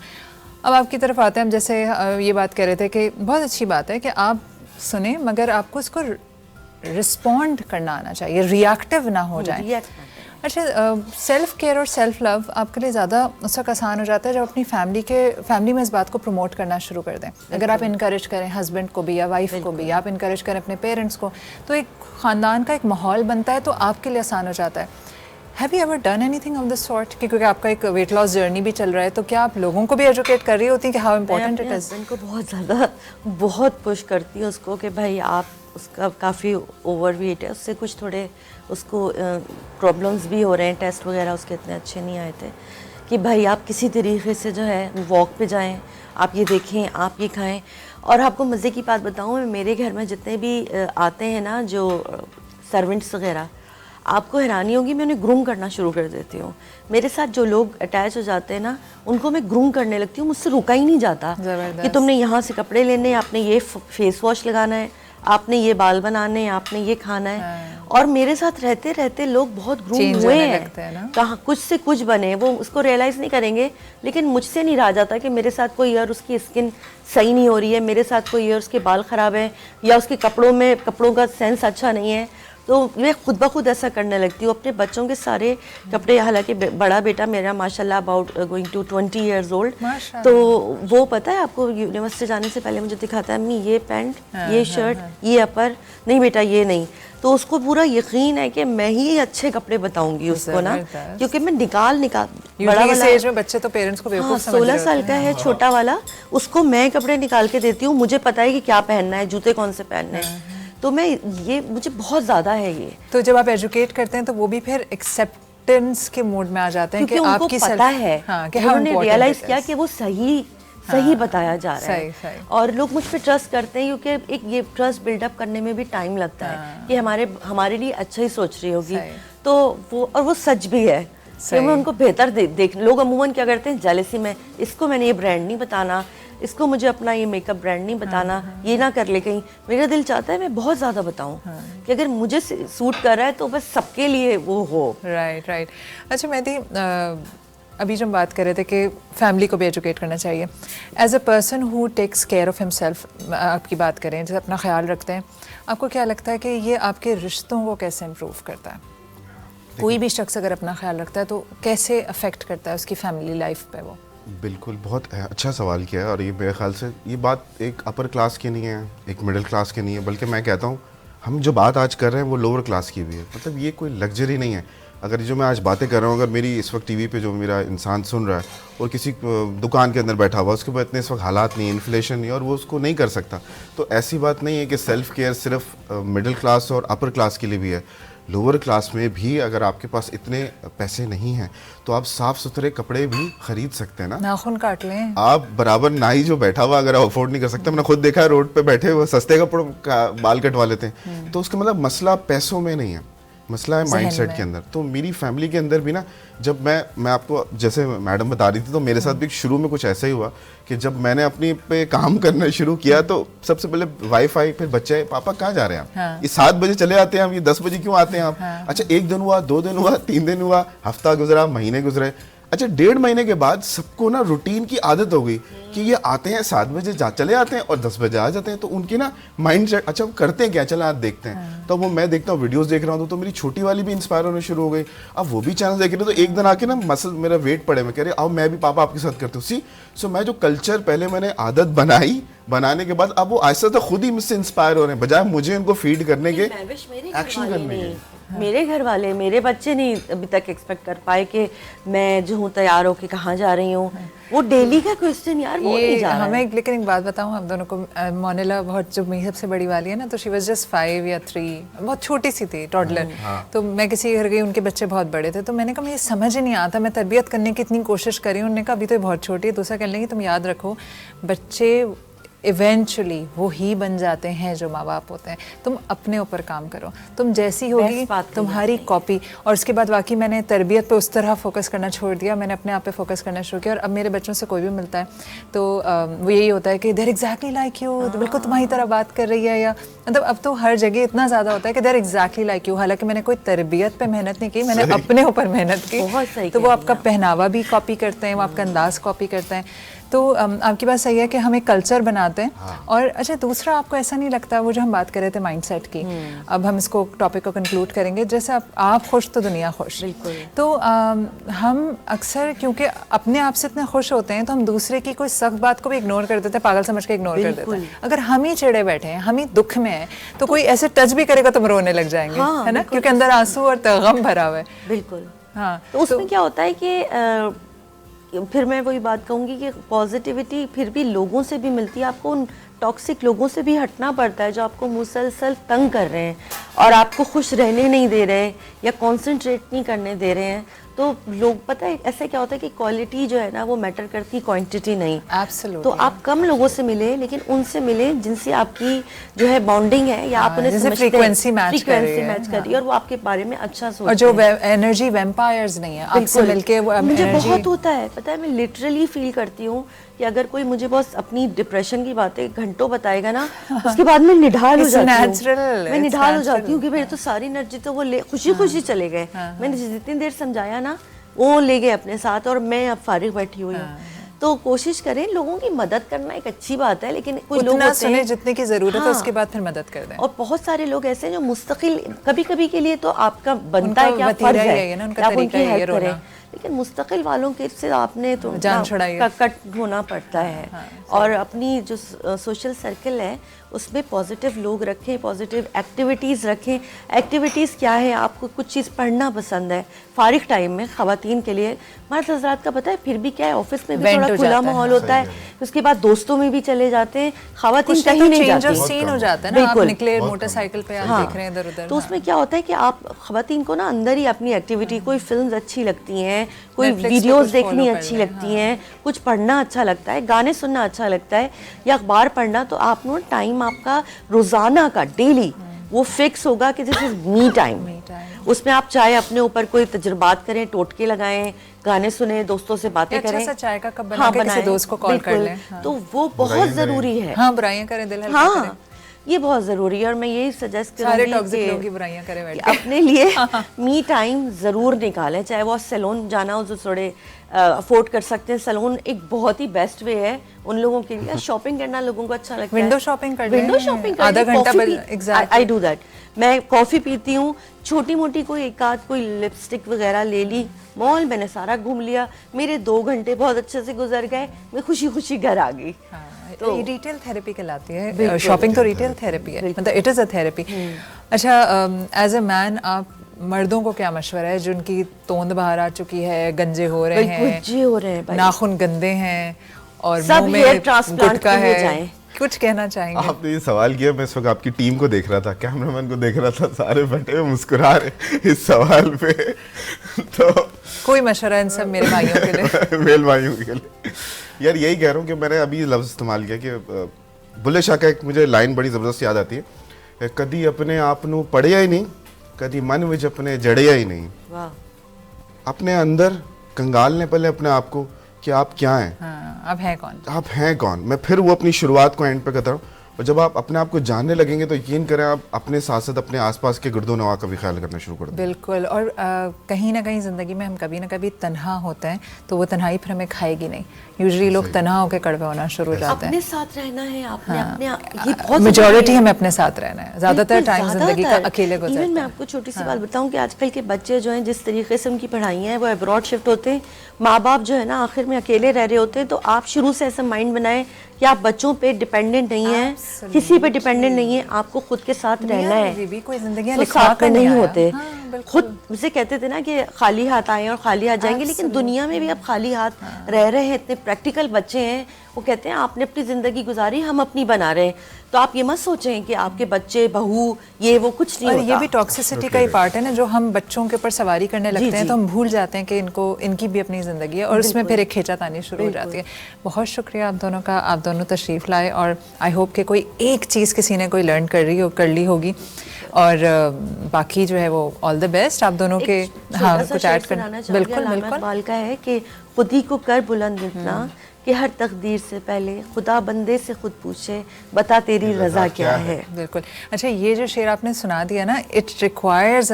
[SPEAKER 1] अब आपकी तरफ आते हैं, हम जैसे ये बात कह रहे थे कि बहुत अच्छी बात है कि आप सुने, मगर आपको उसको रिस्पॉन्ड करना आना चाहिए, रिएक्टिव ना हो जाए। अच्छा, सेल्फ केयर और सेल्फ लव आपके लिए ज़्यादा उस वक्त आसान हो जाता है जब अपनी फैमिली में इस बात को प्रमोट करना शुरू कर दें। अगर आप इनकरेज करें हस्बैंड को भी या वाइफ को भी, आप इनकरेज करें अपने पेरेंट्स को, तो एक ख़ानदान का एक माहौल बनता है, तो आपके लिए आसान हो जाता है। Have you ever done anything of this sort? क्योंकि आपका एक वेट लॉस जर्नी भी चल रहा है, तो क्या आप लोगों को भी एजुकेट कर रही होती हैं कि हाउ इम्पोर्टेंट इट इज़?
[SPEAKER 3] को बहुत ज़्यादा बहुत पुश करती हूँ उसको कि भाई आप, उसका काफ़ी ओवरवेट है, उससे कुछ थोड़े उसको प्रॉब्लम्स भी हो रहे हैं, टेस्ट वगैरह उसके इतने अच्छे नहीं आए थे, कि भाई आप किसी तरीके से जो है वॉक पे जाएं, आप ये देखें, आप ये खाएं। और आपको मज़े की बात बताऊं, मेरे घर में जितने भी आते हैं ना जो सर्वेंट्स वगैरह, आपको हैरानी होगी मैं उन्हें ग्रूम करना शुरू कर देती हूँ। मेरे साथ जो लोग अटैच हो जाते हैं ना, उनको मैं ग्रूम करने लगती हूँ, मुझसे रुका ही नहीं जाता कि तुमने यहाँ से कपड़े लेने, आपने ये फेस वॉश लगाना है, आपने ये बाल बनाने हैं, आपने ये खाना है। और मेरे साथ रहते रहते लोग बहुत ग्रूम
[SPEAKER 1] Change
[SPEAKER 3] हुए
[SPEAKER 1] होने लगते हैं
[SPEAKER 3] हैं,
[SPEAKER 1] ना।
[SPEAKER 3] कहाँ कुछ से कुछ बने, वो उसको रियलाइज नहीं करेंगे, लेकिन मुझसे नहीं रहा जाता कि मेरे साथ कोई ईयर उसकी स्किन सही नहीं हो रही है, मेरे साथ कोई ईयर उसके बाल खराब है, या उसके कपड़ों का सेंस अच्छा नहीं है, तो मैं खुद ब खुद ऐसा करने लगती हूँ। अपने बच्चों के सारे कपड़े, हालांकि बड़ा बेटा मेरा माशाल्लाह about going to 20 years old,
[SPEAKER 1] माशाल्लाह।
[SPEAKER 3] तो वो पता है आपको, यूनिवर्सिटी जाने से पहले मुझे दिखाता है, अम्मी ये पैंट, ये शर्ट, ये अपर, नहीं बेटा ये नहीं। तो उसको पूरा यकीन है कि मैं ही अच्छे कपड़े बताऊंगी उसको ना,
[SPEAKER 1] जबरदस्त।
[SPEAKER 3] क्योंकि मैं निकाल
[SPEAKER 1] यूजुअली इस एज में बच्चे तो पेरेंट्स को
[SPEAKER 3] हाँ,
[SPEAKER 1] बेवकूफ समझ रहे
[SPEAKER 3] 16
[SPEAKER 1] होते
[SPEAKER 3] साल का है छोटा वाला, उसको मैं कपड़े निकाल के देती हूँ, मुझे पता है कि क्या पहनना है, जूते कौन से पहनने हैं, तो मैं ये मुझे बहुत ज़्यादा है ये।
[SPEAKER 1] तो जब आप एजुकेट करते हैं तो वो भी फिर एक्सेप्टेंस के मूड में आ जाते हैं कि
[SPEAKER 3] क्योंकि उनको
[SPEAKER 1] आपकी
[SPEAKER 3] पता है,
[SPEAKER 1] हाँ, कि
[SPEAKER 3] उन्होंने रियलाइज किया कि वो सही बताया जा रहा
[SPEAKER 1] सही,
[SPEAKER 3] है,
[SPEAKER 1] सही।
[SPEAKER 3] और लोग मुझ पे ट्रस्ट करते हैं, क्योंकि एक ये ट्रस्ट बिल्डअप करने में भी टाइम लगता है कि हमारे लिए अच्छा ही सोच रही होगी,
[SPEAKER 1] सही।
[SPEAKER 3] तो वो सच भी है।
[SPEAKER 1] सही।
[SPEAKER 3] तो मैं उनको बेहतर देख लोग अमूमन क्या करते हैं, जेलसी में, इसको मैंने ये ब्रांड नहीं बताना, इसको मुझे अपना ये मेकअप ब्रांड नहीं बताना, ये ना कर ले कहीं। मेरा दिल चाहता है मैं बहुत ज़्यादा बताऊं कि अगर मुझे सूट कर रहा है तो बस सबके लिए वो हो।
[SPEAKER 1] Right right. अच्छा मेहदी, अभी जब हम बात कर रहे थे कि फैमिली को भी एजुकेट करना चाहिए, as a person who takes care of himself, आपकी बात करें जैसे अपना ख्याल रखते हैं, आपको क्या लगता है कि ये आपके रिश्तों को कैसे इम्प्रूव करता है? कोई भी शख्स अगर अपना ख्याल रखता है तो कैसे अफेक्ट करता है उसकी फैमिली लाइफ पे वो?
[SPEAKER 4] बिल्कुल, बहुत अच्छा सवाल किया है, और ये मेरे ख्याल से ये बात एक अपर क्लास की नहीं है, एक मिडिल क्लास की नहीं है, बल्कि मैं कहता हूँ हम जो बात आज कर रहे हैं वो लोअर क्लास की भी है। मतलब ये कोई लग्जरी नहीं है। अगर जो मैं आज बातें कर रहा हूँ, अगर मेरी इस वक्त टीवी पे जो मेरा इंसान सुन रहा है और किसी दुकान के अंदर बैठा हुआ, उसके पास इतने इस वक्त हालात नहीं है, इन्फ्लेशन नहीं है, और वो उसको नहीं कर सकता, तो ऐसी बात नहीं है कि सेल्फ केयर सिर्फ मिडिल क्लास और अपर क्लास के लिए भी है। लोअर क्लास में भी अगर आपके पास इतने पैसे नहीं हैं तो आप साफ़ सुथरे कपड़े भी खरीद सकते हैं ना।
[SPEAKER 1] नाखून काट लें
[SPEAKER 4] आप बराबर नाई जो बैठा हुआ अगर आप अफोर्ड नहीं कर सकते, मैंने खुद देखा है रोड पे बैठे हुए सस्ते कपड़ों का बाल कटवा लेते हैं, तो उसका मतलब मसला पैसों में नहीं है, मसला है माइंडसेट के अंदर। तो मेरी फैमिली के अंदर भी ना, जब मैं आपको जैसे मैडम बता रही थी, तो मेरे साथ भी शुरू में कुछ ऐसा ही हुआ कि जब मैंने अपनी पे काम करना शुरू किया तो सबसे पहले वाईफाई, फिर बच्चे, पापा कहाँ जा रहे हैं आप?
[SPEAKER 1] हाँ।
[SPEAKER 4] ये 7 बजे चले आते हैं हम, ये 10 बजे क्यों आते हैं आप?
[SPEAKER 1] हाँ।
[SPEAKER 4] अच्छा 1 दिन हुआ, 2 दिन हुआ, 3 दिन हुआ, हफ्ता गुजरा, महीने गुजरे, अच्छा 1.5 महीने के बाद सबको ना रूटीन की आदत हो गई कि ये आते हैं 7 बजे चले आते हैं और 10 बजे आ जाते हैं, तो उनकी ना माइंड सेट, अच्छा वो करते हैं क्या, चला आज देखते हैं। तो वो मैं देखता हूँ, वीडियोस देख रहा हूँ, तो मेरी छोटी वाली भी इंस्पायर होने शुरू हो गई, अब वो भी चैनल देख रहे हैं, तो एक दिन आके ना मसल मेरा वेट पड़े, मैं कह रहे अब मैं भी पापा आपके साथ करता हूँ। सो मैं जो कल्चर पहले मैंने आदत बनाने के बाद अब वो ऐसा तो खुद ही मुझसे इंस्पायर हो रहे हैं, बजाय मुझे उनको फीड करने के, एक्शन करने के।
[SPEAKER 3] मेरे घर वाले, मेरे बच्चे नहीं अभी तक एक्सपेक्ट कर पाए कि मैं जो हूँ तैयार होके कहाँ जा रही हूँ। वो डेली का क्वेश्चन यार, वो नहीं जा रहा है।
[SPEAKER 1] हमें लेकिन एक बात बताऊं, हम दोनों को, मोनिला बहुत, जो मेरी सबसे बड़ी वाली है ना, तो शी वाज जस्ट 5 या 3, बहुत छोटी सी थी, टॉडलर। तो मैं किसी घर गई, उनके बच्चे बहुत बड़े थे, तो मैंने कहा मुझे समझ ही नहीं आता, मैं तरबियत करने की इतनी कोशिश करी, उन्होंने कहा अभी तो ये बहुत छोटी है। दूसरा कहने लगी तुम याद रखो बच्चे इवेंचुअली वो ही बन जाते हैं जो माँ बाप होते हैं, तुम अपने ऊपर काम करो, तुम जैसी होगी तुम्हारी कॉपी। और उसके बाद वाकई मैंने तरबियत पे उस तरह फोकस करना छोड़ दिया, मैंने अपने आप पे फोकस करना शुरू किया। और अब मेरे बच्चों से कोई भी मिलता है तो वो यही होता है कि देयर एग्जैक्टली लाइक यू, बिल्कुल तुम्हारी तरह बात कर रही है, या मतलब अब तो हर जगह इतना ज़्यादा होता है कि देयर एग्जैक्टली लाइक यू। हालांकि मैंने कोई तरबियत पे मेहनत नहीं की, मैंने अपने ऊपर मेहनत की, तो वो आपका पहनावा भी कॉपी करते हैं, वो आपका अंदाज़ कॉपी करते हैं। तो आपकी बात सही है कि हम एक कल्चर बनाते हैं। हाँ। और अच्छा दूसरा, आपको ऐसा नहीं लगता, वो जो हम बात कर रहे थे माइंडसेट की, अब हम इसको टॉपिक को कंक्लूड करेंगे, जैसे आप खुश तो दुनिया खुश।
[SPEAKER 3] बिल्कुल।
[SPEAKER 1] तो हम अक्सर क्योंकि अपने आप से इतने खुश होते हैं तो हम दूसरे की कोई सख्त बात को भी इग्नोर कर देते हैं, पागल समझ के इग्नोर कर देते हैं। अगर हम ही चिड़े बैठे हैं, हम ही दुख में हैं, तो कोई ऐसे टच भी करेगा तो हम रोने लग जाएंगे। हाँ, है ना, क्योंकि अंदर आंसू और गम भरा हुआ है।
[SPEAKER 3] बिल्कुल।
[SPEAKER 1] हाँ,
[SPEAKER 3] तो उसमें क्या होता है कि फिर मैं वही बात कहूँगी कि पॉजिटिविटी फिर भी लोगों से भी मिलती है, आपको उन टॉक्सिक लोगों से भी हटना पड़ता है जो आपको मुसलसल तंग कर रहे हैं और आपको खुश रहने नहीं दे रहे हैं या कंसंट्रेट नहीं करने दे रहे हैं। तो लोग पता है ऐसे क्या होता है कि क्वालिटी जो है ना वो मैटर करती, क्वांटिटी नहीं।
[SPEAKER 1] Absolutely.
[SPEAKER 3] तो आप कम लोगों से मिले, लेकिन उनसे मिले जिनसे आपकी जो है बॉन्डिंग है, या आप उन्हें
[SPEAKER 1] जैसे
[SPEAKER 3] समझते हैं,
[SPEAKER 1] frequency match कर रही है,
[SPEAKER 3] frequency match कर रही है, और वो आपके बारे में अच्छा सोचते
[SPEAKER 1] और जो
[SPEAKER 3] हैं।
[SPEAKER 1] एनर्जी वेम्पायर्स नहीं है, आपसे
[SPEAKER 3] बिल्कुल।
[SPEAKER 1] मिलके वो
[SPEAKER 3] मुझे
[SPEAKER 1] एनर्जी
[SPEAKER 3] बहुत होता है, पता है, मैं लिटरली फील करती हूँ कि अगर कोई मुझे बस अपनी डिप्रेशन की बातें घंटों बताएगा ना, उसके बाद मैं निढाल हो
[SPEAKER 1] It's
[SPEAKER 3] जाती हूँ।
[SPEAKER 1] natural,
[SPEAKER 3] मैं
[SPEAKER 1] it's
[SPEAKER 3] निढाल हो
[SPEAKER 1] natural.
[SPEAKER 3] जाती हूँ कि मेरी तो सारी एनर्जी तो वो खुशी खुशी चले गए। मैंने जितनी देर समझाया ना वो ले गए अपने साथ, और मैं अब फारिग बैठी हुई हूँ। तो कोशिश करें, लोगों की मदद करना एक अच्छी बात है, लेकिन कुछ लोग
[SPEAKER 1] उतना
[SPEAKER 3] होते
[SPEAKER 1] सुने
[SPEAKER 3] हैं
[SPEAKER 1] जितने की जरूरत है,
[SPEAKER 3] हाँ।
[SPEAKER 1] उसके बाद फिर मदद कर दें।
[SPEAKER 3] और बहुत सारे लोग ऐसे हैं जो मुस्तकिल, कभी कभी के लिए तो आपका बनता है
[SPEAKER 1] उनका
[SPEAKER 3] कि आप
[SPEAKER 1] वतीरा
[SPEAKER 3] फर्ज
[SPEAKER 1] ही
[SPEAKER 3] है
[SPEAKER 1] है ना, उनका
[SPEAKER 3] कि आप
[SPEAKER 1] तरीका
[SPEAKER 3] उनकी
[SPEAKER 1] ही है
[SPEAKER 3] हेल्प
[SPEAKER 1] रोना।
[SPEAKER 3] करें, लेकिन मुस्तकिल वालों के से आपने तो
[SPEAKER 1] जान
[SPEAKER 3] ना
[SPEAKER 1] छुड़ाई है।
[SPEAKER 3] कट होना पड़ता है। और अपनी जो सोशल सर्कल है उसमें पॉजिटिव लोग रखें, पॉजिटिव एक्टिविटीज़ रखें। एक्टिविटीज़ क्या है, आपको कुछ चीज़ पढ़ना पसंद है फारिग टाइम में, ख़वातीन के लिए मर्द हज़रात का पता है फिर भी क्या है, ऑफिस में भी
[SPEAKER 1] Vent
[SPEAKER 3] थोड़ा
[SPEAKER 1] हो
[SPEAKER 3] खुला
[SPEAKER 1] जाता है,
[SPEAKER 3] माहौल
[SPEAKER 1] हाँ।
[SPEAKER 3] होता है, उसके बाद दोस्तों में भी चले जाते हैं, ख़वातीन
[SPEAKER 1] कुछ
[SPEAKER 3] कहीं
[SPEAKER 1] तो
[SPEAKER 3] नहीं
[SPEAKER 1] चेंज ऑफ
[SPEAKER 3] जाती।
[SPEAKER 1] सीन हो जाता है ना, आप
[SPEAKER 3] बिल्कुल।
[SPEAKER 1] निकले
[SPEAKER 4] बहुत
[SPEAKER 1] मोटरसाइकिल पे, आप
[SPEAKER 3] हाँ।
[SPEAKER 1] देख रहे हैं इधर उधर।
[SPEAKER 3] तो उसमें क्या होता है कि आप ख़वातीन को ना अंदर ही अपनी एक्टिविटी, कोई फिल्म्स अच्छी लगती हैं, कोई
[SPEAKER 1] Netflix पे
[SPEAKER 3] वीडियोस
[SPEAKER 1] कुछ
[SPEAKER 3] देखनी
[SPEAKER 1] follow कर
[SPEAKER 3] अच्छी
[SPEAKER 1] लें,
[SPEAKER 3] लगती हैं, कुछ पढ़ना अच्छा लगता है, गाने सुनना अच्छा लगता है, या अखबार पढ़ना, तो आप नो टाइम आपका रोज़ाना का डेली वो फिक्स होगा कि दिस इज़ मी टाइम। उसमें आप चाहे अपने ऊपर कोई तजुर्बात करें, टोटके लगाएं, गाने सुने, दोस्तों से बातें
[SPEAKER 1] अच्छा
[SPEAKER 3] करें।
[SPEAKER 1] सा चाय का कप बना के किसी
[SPEAKER 3] बनाएं,
[SPEAKER 1] दोस्त को कॉल कर
[SPEAKER 3] बिल्कुल।
[SPEAKER 1] लें। हाँ।
[SPEAKER 3] तो वो बहुत ज़रूरी है।
[SPEAKER 1] हाँ, बुराइयां करें, दिल हल्का करें।
[SPEAKER 3] हाँ, ये बहुत ज़रूरी है, और मैं यही सजेस्ट
[SPEAKER 1] सारे
[SPEAKER 3] करूँगी
[SPEAKER 1] टॉक्सिक लोगों की बुराइयां करें बैठ
[SPEAKER 3] कि
[SPEAKER 1] के।
[SPEAKER 3] अपने लिए मी टाइम ज़रूर निकालें, चाहे वो सैलून जाना हो जो थोड़े अफोर्ड कर सकते हैं। सैलून एक बहुत ही बेस्ट वे है उन लोगों के लिए। शॉपिंग करना लोगों को अच्छा लगता है,
[SPEAKER 1] विंडो शॉपिंग कर लें,
[SPEAKER 3] विंडो शॉपिंग
[SPEAKER 1] आधा घंटा exactly।
[SPEAKER 3] I do that. मैं कॉफ़ी पीती हूँ, छोटी मोटी कोई एक आध कोई लिपस्टिक वगैरह ले ली, मॉल मैंने सारा घूम लिया, मेरे 2 घंटे बहुत अच्छे से गुजर गए, मैं खुशी खुशी घर आ गई।
[SPEAKER 1] तो रिटेल थेरेपी कहलाती है, शॉपिंग तो रिटेल थेरेपी है, मतलब इट इज़ अ थेरेपी। अच्छा, एज अ मैन आप मर्दों को क्या मशवरा है जिनकी तोंद बाहर आ चुकी है, गंजे हो रहे हैं,
[SPEAKER 3] गुज्जे हो रहे हैं भाई,
[SPEAKER 1] नाखून गंदे हैं और
[SPEAKER 3] सब
[SPEAKER 1] मुंह
[SPEAKER 3] हेयर
[SPEAKER 1] में
[SPEAKER 3] ट्रांसप्लांट
[SPEAKER 1] गुटका
[SPEAKER 3] के लिए
[SPEAKER 1] है,
[SPEAKER 3] जाएं।
[SPEAKER 1] कुछ कहना चाहेंगे?
[SPEAKER 4] आपने ये सवाल किया, मैं इस वक्त आपकी टीम को देख रहा था, कैमरामैन को देख रहा था, सारे बैठे हुए मुस्कुरा रहे इस सवाल पे। तो
[SPEAKER 1] कोई मशवरा इन सब मेरे भाइयों के लिए?
[SPEAKER 4] मेल भाइयों के लिए यार यही कह रहा हूँ कि मैंने अभी लफ्ज़ इस्तेमाल किया कि बुल्ले शाह का एक मुझे लाइन बड़ी ज़बरदस्त याद आती है, कदी अपने आप नू पढ़िया ही नहीं, कदी मन विच अपने जड़िया ही नहीं।
[SPEAKER 3] वाह,
[SPEAKER 4] अपने अंदर कंगाल ने पहले अपने आप को कि आप क्या हैं,
[SPEAKER 1] हाँ, अब है कौन?
[SPEAKER 4] आप हैं कौन। मैं फिर वो अपनी शुरुआत को एंड पे करता हूँ, और जब आप अपने आप को जानने लगेंगे तो यकीन करें आप अपने साथ साथ अपने आसपास के गिरदो नवा का भी ख्याल करना शुरू कर दें।
[SPEAKER 1] बिल्कुल। और कहीं ना कहीं ज़िंदगी में हम कभी ना कभी तन्हा होते हैं, तो वो तन्हाई फिर हमें खाएगी नहीं। यूजुअली लोग तन्हा होकर कड़वे होना शुरू हो जाते
[SPEAKER 3] अपने
[SPEAKER 1] हैं।
[SPEAKER 3] साथ रहना है, आपने अपने ये बहुत
[SPEAKER 1] मेजॉरिटी
[SPEAKER 3] ज़रूरी है।
[SPEAKER 1] हमें अपने साथ रहना है, ज़्यादातर टाइम ज़िंदगी का अकेले
[SPEAKER 3] इवन
[SPEAKER 1] गुजरता
[SPEAKER 3] मैं
[SPEAKER 1] है।
[SPEAKER 3] आपको छोटी सी बात बताऊं कि आजकल के बच्चे जो हैं, जिस तरीके से उनकी पढ़ाई है वो अब्रॉड शिफ्ट होते हैं, माँ बाप जो है ना आखिर में अकेले रह रहे होते हैं। तो आप शुरू से ऐसा माइंड बनाएं कि आप बच्चों पे डिपेंडेंट नहीं हैं, किसी पे डिपेंडेंट नहीं है, आपको खुद के साथ रहना है।
[SPEAKER 1] भी कोई जिंदगियां
[SPEAKER 3] तो
[SPEAKER 1] लिखवा
[SPEAKER 3] साथ
[SPEAKER 1] कर
[SPEAKER 3] में नहीं
[SPEAKER 1] आया।
[SPEAKER 3] होते।
[SPEAKER 1] हाँ, बिल्कुल।
[SPEAKER 3] खुद उसे कहते थे ना कि खाली हाथ आए और खाली हाथ जाएंगे, लेकिन दुनिया में भी अब खाली हाथ रह रहे हैं। इतने प्रैक्टिकल बच्चे हैं, वो कहते हैं आपने अपनी ज़िंदगी गुजारी, हम अपनी बना रहे हैं। तो आप ये मत सोचें कि आपके बच्चे बहू ये वो कुछ नहीं
[SPEAKER 1] और
[SPEAKER 3] होता।
[SPEAKER 1] ये भी टॉक्सिसिटी का ही पार्ट है ना, जो हम बच्चों के ऊपर सवारी करने लगते हैं
[SPEAKER 3] जी।
[SPEAKER 1] तो हम भूल जाते हैं कि इनकी भी अपनी ज़िंदगी है, और उसमें फिर एक खींचातानी शुरू हो जाती है। बहुत शुक्रिया आप दोनों का, आप दोनों तशरीफ़ लाए, और आई होप कि कोई एक चीज़ किसी ने कोई लर्न कर ली होगी, और बाकी जो है वो ऑल द बेस्ट आप दोनों के। हाँ, कुछ ऐड कर। बिल्कुल बिल्कुल।
[SPEAKER 3] इकबाल का है कि खुद ही को कर बुलंद इतना कि हर तकदीर से पहले खुदा बंदे से खुद पूछे, बता तेरी रजा क्या है।
[SPEAKER 1] बिल्कुल। अच्छा, ये जो शेर आपने सुना दिया ना, इट रिक्वायर्स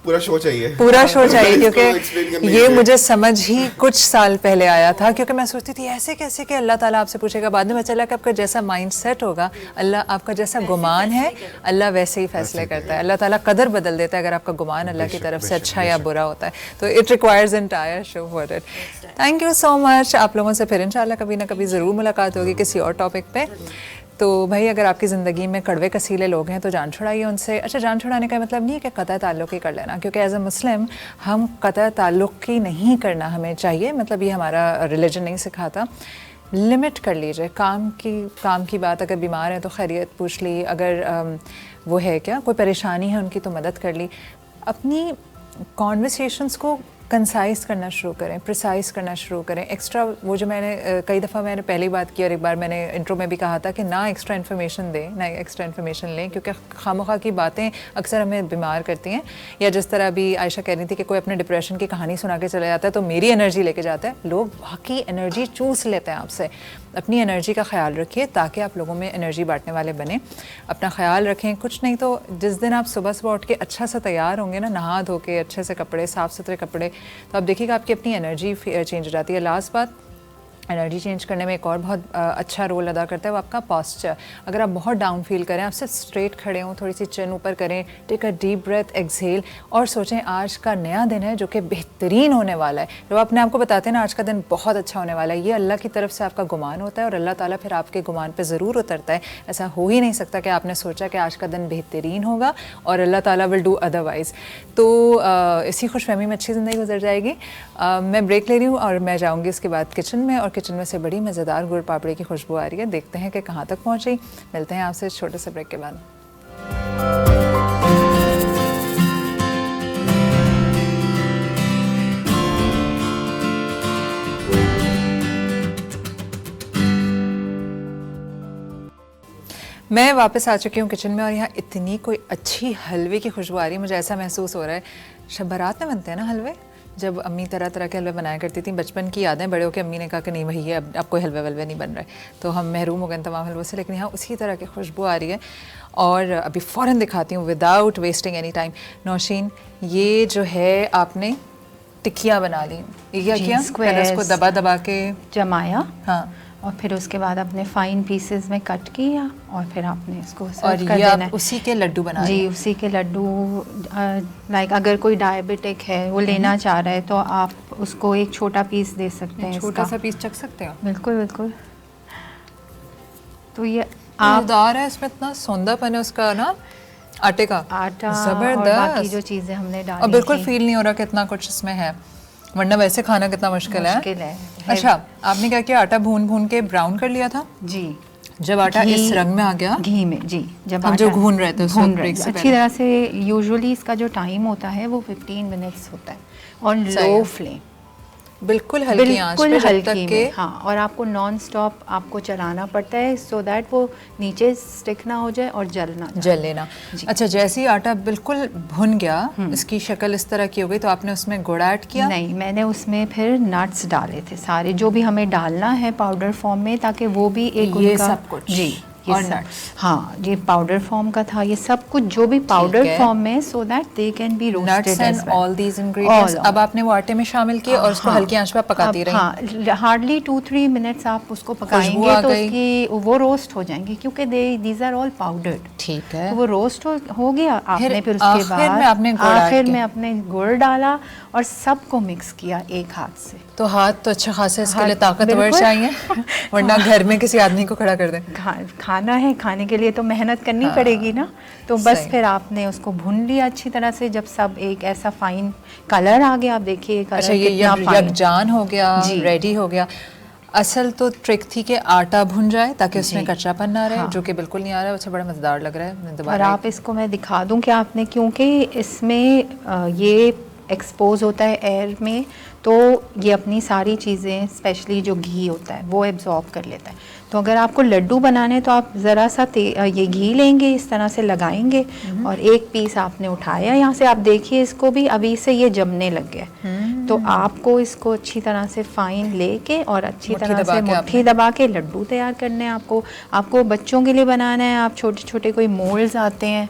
[SPEAKER 4] पूरा शो चाहिए,
[SPEAKER 1] पूरा शो चाहिए,
[SPEAKER 4] इसको
[SPEAKER 1] क्योंकि
[SPEAKER 4] explain करने
[SPEAKER 1] ये
[SPEAKER 4] के लिए।
[SPEAKER 1] मुझे समझ ही कुछ साल पहले आया था, क्योंकि मैं सोचती थी ऐसे कैसे कि अल्लाह ताला आपसे पूछेगा। बाद में पता चला कि आपका जैसा माइंड सेट होगा, अल्लाह आपका जैसा गुमान है, अल्लाह वैसे ही फैसले करता है। अल्लाह ताला कदर बदल देता है अगर आपका गुमान अल्लाह की तरफ से अच्छा या बुरा होता है। तो it requires entire show for it. Thank you so much. आप लोगों से फिर इंशाल्लाह कभी ना कभी ज़रूर मुलाकात होगी किसी और टॉपिक पे। तो भाई, अगर आपकी ज़िंदगी में कड़वे कसीले लोग हैं तो जान छुड़ाइए उनसे। अच्छा, जान छुड़ाने का मतलब नहीं है कि क़तअ ताल्लुक़ ही कर लेना, क्योंकि एज अ मुस्लिम हम क़तअ ताल्लुक़ ही नहीं करना हमें चाहिए, मतलब ये हमारा रिलीजन नहीं सिखाता। लिमिट कर लीजिए काम की बात। अगर बीमार है तो खैरियत पूछ ली, अगर वो है क्या कोई परेशानी है उनकी तो मदद कर ली। अपनी कॉन्वर्सेशंस को कंसाइज करना शुरू करें, प्रिसाइज करना शुरू करें। एक्स्ट्रा वो जो मैंने कई दफ़ा मैंने पहली बात की और एक बार मैंने इंट्रो में भी कहा था कि ना एक्स्ट्रा इन्फॉर्मेशन दें, ना एक्स्ट्रा इन्फॉर्मेशन लें, क्योंकि खामोखा की बातें अक्सर हमें बीमार करती हैं। या जिस तरह अभी आयशा कह रही थी कि कोई अपने डिप्रेशन की कहानी सुना के चला जाता है तो मेरी एनर्जी लेके जाता है। लोग बाकी एनर्जी चूस लेते हैं आपसे। अपनी एनर्जी का ख्याल रखिए ताकि आप लोगों में एनर्जी बांटने वाले बने। अपना ख्याल रखें। कुछ नहीं तो जिस दिन आप सुबह सुबह उठ के अच्छा सा तैयार होंगे ना, नहा धो के अच्छे से कपड़े, साफ़ सुथरे कपड़े, तो आप देखिएगा आपकी अपनी एनर्जी चेंज हो जाती है। लास्ट बात, एनर्जी चेंज करने में एक और बहुत अच्छा रोल अदा करता है वो आपका पोस्चर। अगर आप बहुत डाउन फील करें, आप सिर्फ स्ट्रेट खड़े हों, थोड़ी सी चिन ऊपर करें, take a deep breath, exhale और सोचें आज का नया दिन है जो कि बेहतरीन होने वाला है। जब अपने आप को बताते हैं ना आज का दिन बहुत अच्छा होने वाला है, ये अल्लाह की तरफ से आपका गुमान होता है और अल्लाह ताला फिर आपके गुमान पे ज़रूर उतरता है। ऐसा हो ही नहीं सकता कि आपने सोचा कि आज का दिन बेहतरीन होगा और अल्लाह ताला विल डू अदरवाइज़। तो इसी खुशफहमी में अच्छी ज़िंदगी गुजर जाएगी। मैं ब्रेक ले रही हूँ और मैं जाऊँगी इसके बाद किचन में, और किचन में से बड़ी मज़ेदार गुड़ पापड़ी की खुशबू आ रही है। देखते हैं कि कहाँ तक पहुँची। मिलते हैं आपसे छोटे से ब्रेक के बाद। मैं वापस आ चुकी हूँ किचन में और यहाँ इतनी कोई अच्छी हलवे की खुशबू आ रही है, मुझे ऐसा महसूस हो रहा है शब बारात में बनते हैं ना हलवे, जब अम्मी तरह तरह के हलवे बनाया करती थी। बचपन की यादें, बड़े होकर अम्मी ने कहा कि नहीं वही है, अब कोई हलवे वलवे नहीं बन रहे, तो हम महरूम हो गए तमाम हलवों से। लेकिन यहाँ उसी तरह की खुशबू आ रही है और अभी फ़ौरन दिखाती हूँ without wasting any time. Nausheen, ये जो है आपने टिक्कियाँ बना ली, ये क्या किया? पहले उसको दबा दबा के
[SPEAKER 2] जमाया,
[SPEAKER 1] हाँ,
[SPEAKER 2] और फिर उसके बाद आपने फाइन पीसेस में कट किया और फिर आपने इसको
[SPEAKER 1] और
[SPEAKER 2] सर्व कर
[SPEAKER 1] ये
[SPEAKER 2] देना है।
[SPEAKER 1] आप उसी के लड्डू बना रहे
[SPEAKER 2] जी,
[SPEAKER 1] हैं?
[SPEAKER 2] उसी के लड्डू। लाइक अगर कोई डायबिटिक है वो लेना चाह रहा है तो आप उसको एक छोटा पीस दे सकते हैं।
[SPEAKER 1] छोटा
[SPEAKER 2] इसका
[SPEAKER 1] सा पीस चख सकते हो?
[SPEAKER 2] बिल्कुल बिल्कुल। तो ये
[SPEAKER 1] आप मज़ेदार है, इसमें इतना सौंदापन है उसका ना, आटे का,
[SPEAKER 2] आटा और
[SPEAKER 1] जबरदस्त,
[SPEAKER 2] बाकी जो चीज़ें हमने डाली
[SPEAKER 1] और बिल्कुल
[SPEAKER 2] थी।
[SPEAKER 1] फील नहीं हो रहा कि इतना कुछ इसमें है, वरना वैसे खाना कितना मुश्किल है। अच्छा, आपने क्या किया? आटा भून भून के ब्राउन कर लिया था
[SPEAKER 2] जी।
[SPEAKER 1] जब आटा इस रंग में आ गया,
[SPEAKER 2] घी में, जी, जब
[SPEAKER 1] हम जो भून रहे थे उस वक्त ब्रेक से
[SPEAKER 2] अच्छी तरह से। यूजुअली इसका जो टाइम होता है वो 15 मिनट्स होता है और लो फ्लेम,
[SPEAKER 1] बिल्कुल हल्की आंच पे, जब तक के
[SPEAKER 2] हाँ, और आपको नॉन स्टॉप आपको चलाना पड़ता है सो दैट वो नीचे स्टिक ना हो जाए और जल
[SPEAKER 1] लेना। अच्छा, जैसे ही आटा बिल्कुल भुन गया, इसकी शक्ल इस तरह की हो गई, तो आपने उसमें गुड़ ऐड किया?
[SPEAKER 2] नहीं, मैंने उसमें फिर नट्स डाले थे सारे जो भी हमें डालना है पाउडर फॉर्म में, ताकि वो भी एक
[SPEAKER 1] ये
[SPEAKER 2] उनका,
[SPEAKER 1] सब कुछ
[SPEAKER 2] जी,
[SPEAKER 1] और
[SPEAKER 2] सब,
[SPEAKER 1] nuts।
[SPEAKER 2] हाँ, ये पाउडर फॉर्म का था, ये सब कुछ जो भी पाउडर फॉर्म में, so that they can be roasted
[SPEAKER 1] and all these ingredients. अब आपने वो आटे में शामिल किए और उसको हल्की आंच पर पकाती रही?
[SPEAKER 2] हाँ, हार्डली 2-3 मिनट्स आप उसको पकाएंगे तो उसकी वो रोस्ट हो जाएंगे, क्योंकि दीज आर ऑल पाउडर्ड।
[SPEAKER 1] ठीक है,
[SPEAKER 2] तो वो रोस्ट हो गया। आपने फिर उसके बाद
[SPEAKER 1] आखिर
[SPEAKER 2] में आपने गुड़ डाला और सबको मिक्स किया एक हाथ से।
[SPEAKER 1] तो हाथ तो अच्छा खासा इसके लिए ताकतवर चाहिए, वरना घर में किसी आदमी को खड़ा कर दें।
[SPEAKER 2] खाना है, खाने के लिए तो मेहनत करनी पड़ेगी ना। तो बस फिर आपने उसको भून लिया अच्छी तरह से, जब सब एक ऐसा फाइन कलर आ गया, आप देखिए कलर
[SPEAKER 1] अच्छा, ये यकजान हो गया, रेडी हो गया। असल तो ट्रिक थी कि आटा भुन जाए ताकि उसमें कच्चापन ना रहे, जो कि बिल्कुल नहीं आ रहा है। अच्छा, बड़ा मज़ेदार लग रहा है।
[SPEAKER 2] और आप इसको मैं दिखा दूं कि आपने, क्योंकि इसमें ये एक्सपोज होता है एयर में, तो ये अपनी सारी चीज़ें, स्पेशली जो घी होता है वो एब्जॉर्ब कर लेता है। तो अगर आपको लड्डू बनाने हैं तो आप ज़रा सा ये घी लेंगे, इस तरह से लगाएंगे और एक पीस आपने उठाया, यहाँ से आप देखिए इसको भी अभी से ये जमने लग गया। तो आपको इसको अच्छी तरह से फाइन लेके और अच्छी तरह से मुट्ठी दबा के लड्डू तैयार करने हैं आपको बच्चों के लिए बनाना है। आप छोटे छोटे कोई मोल्ड्स आते हैं,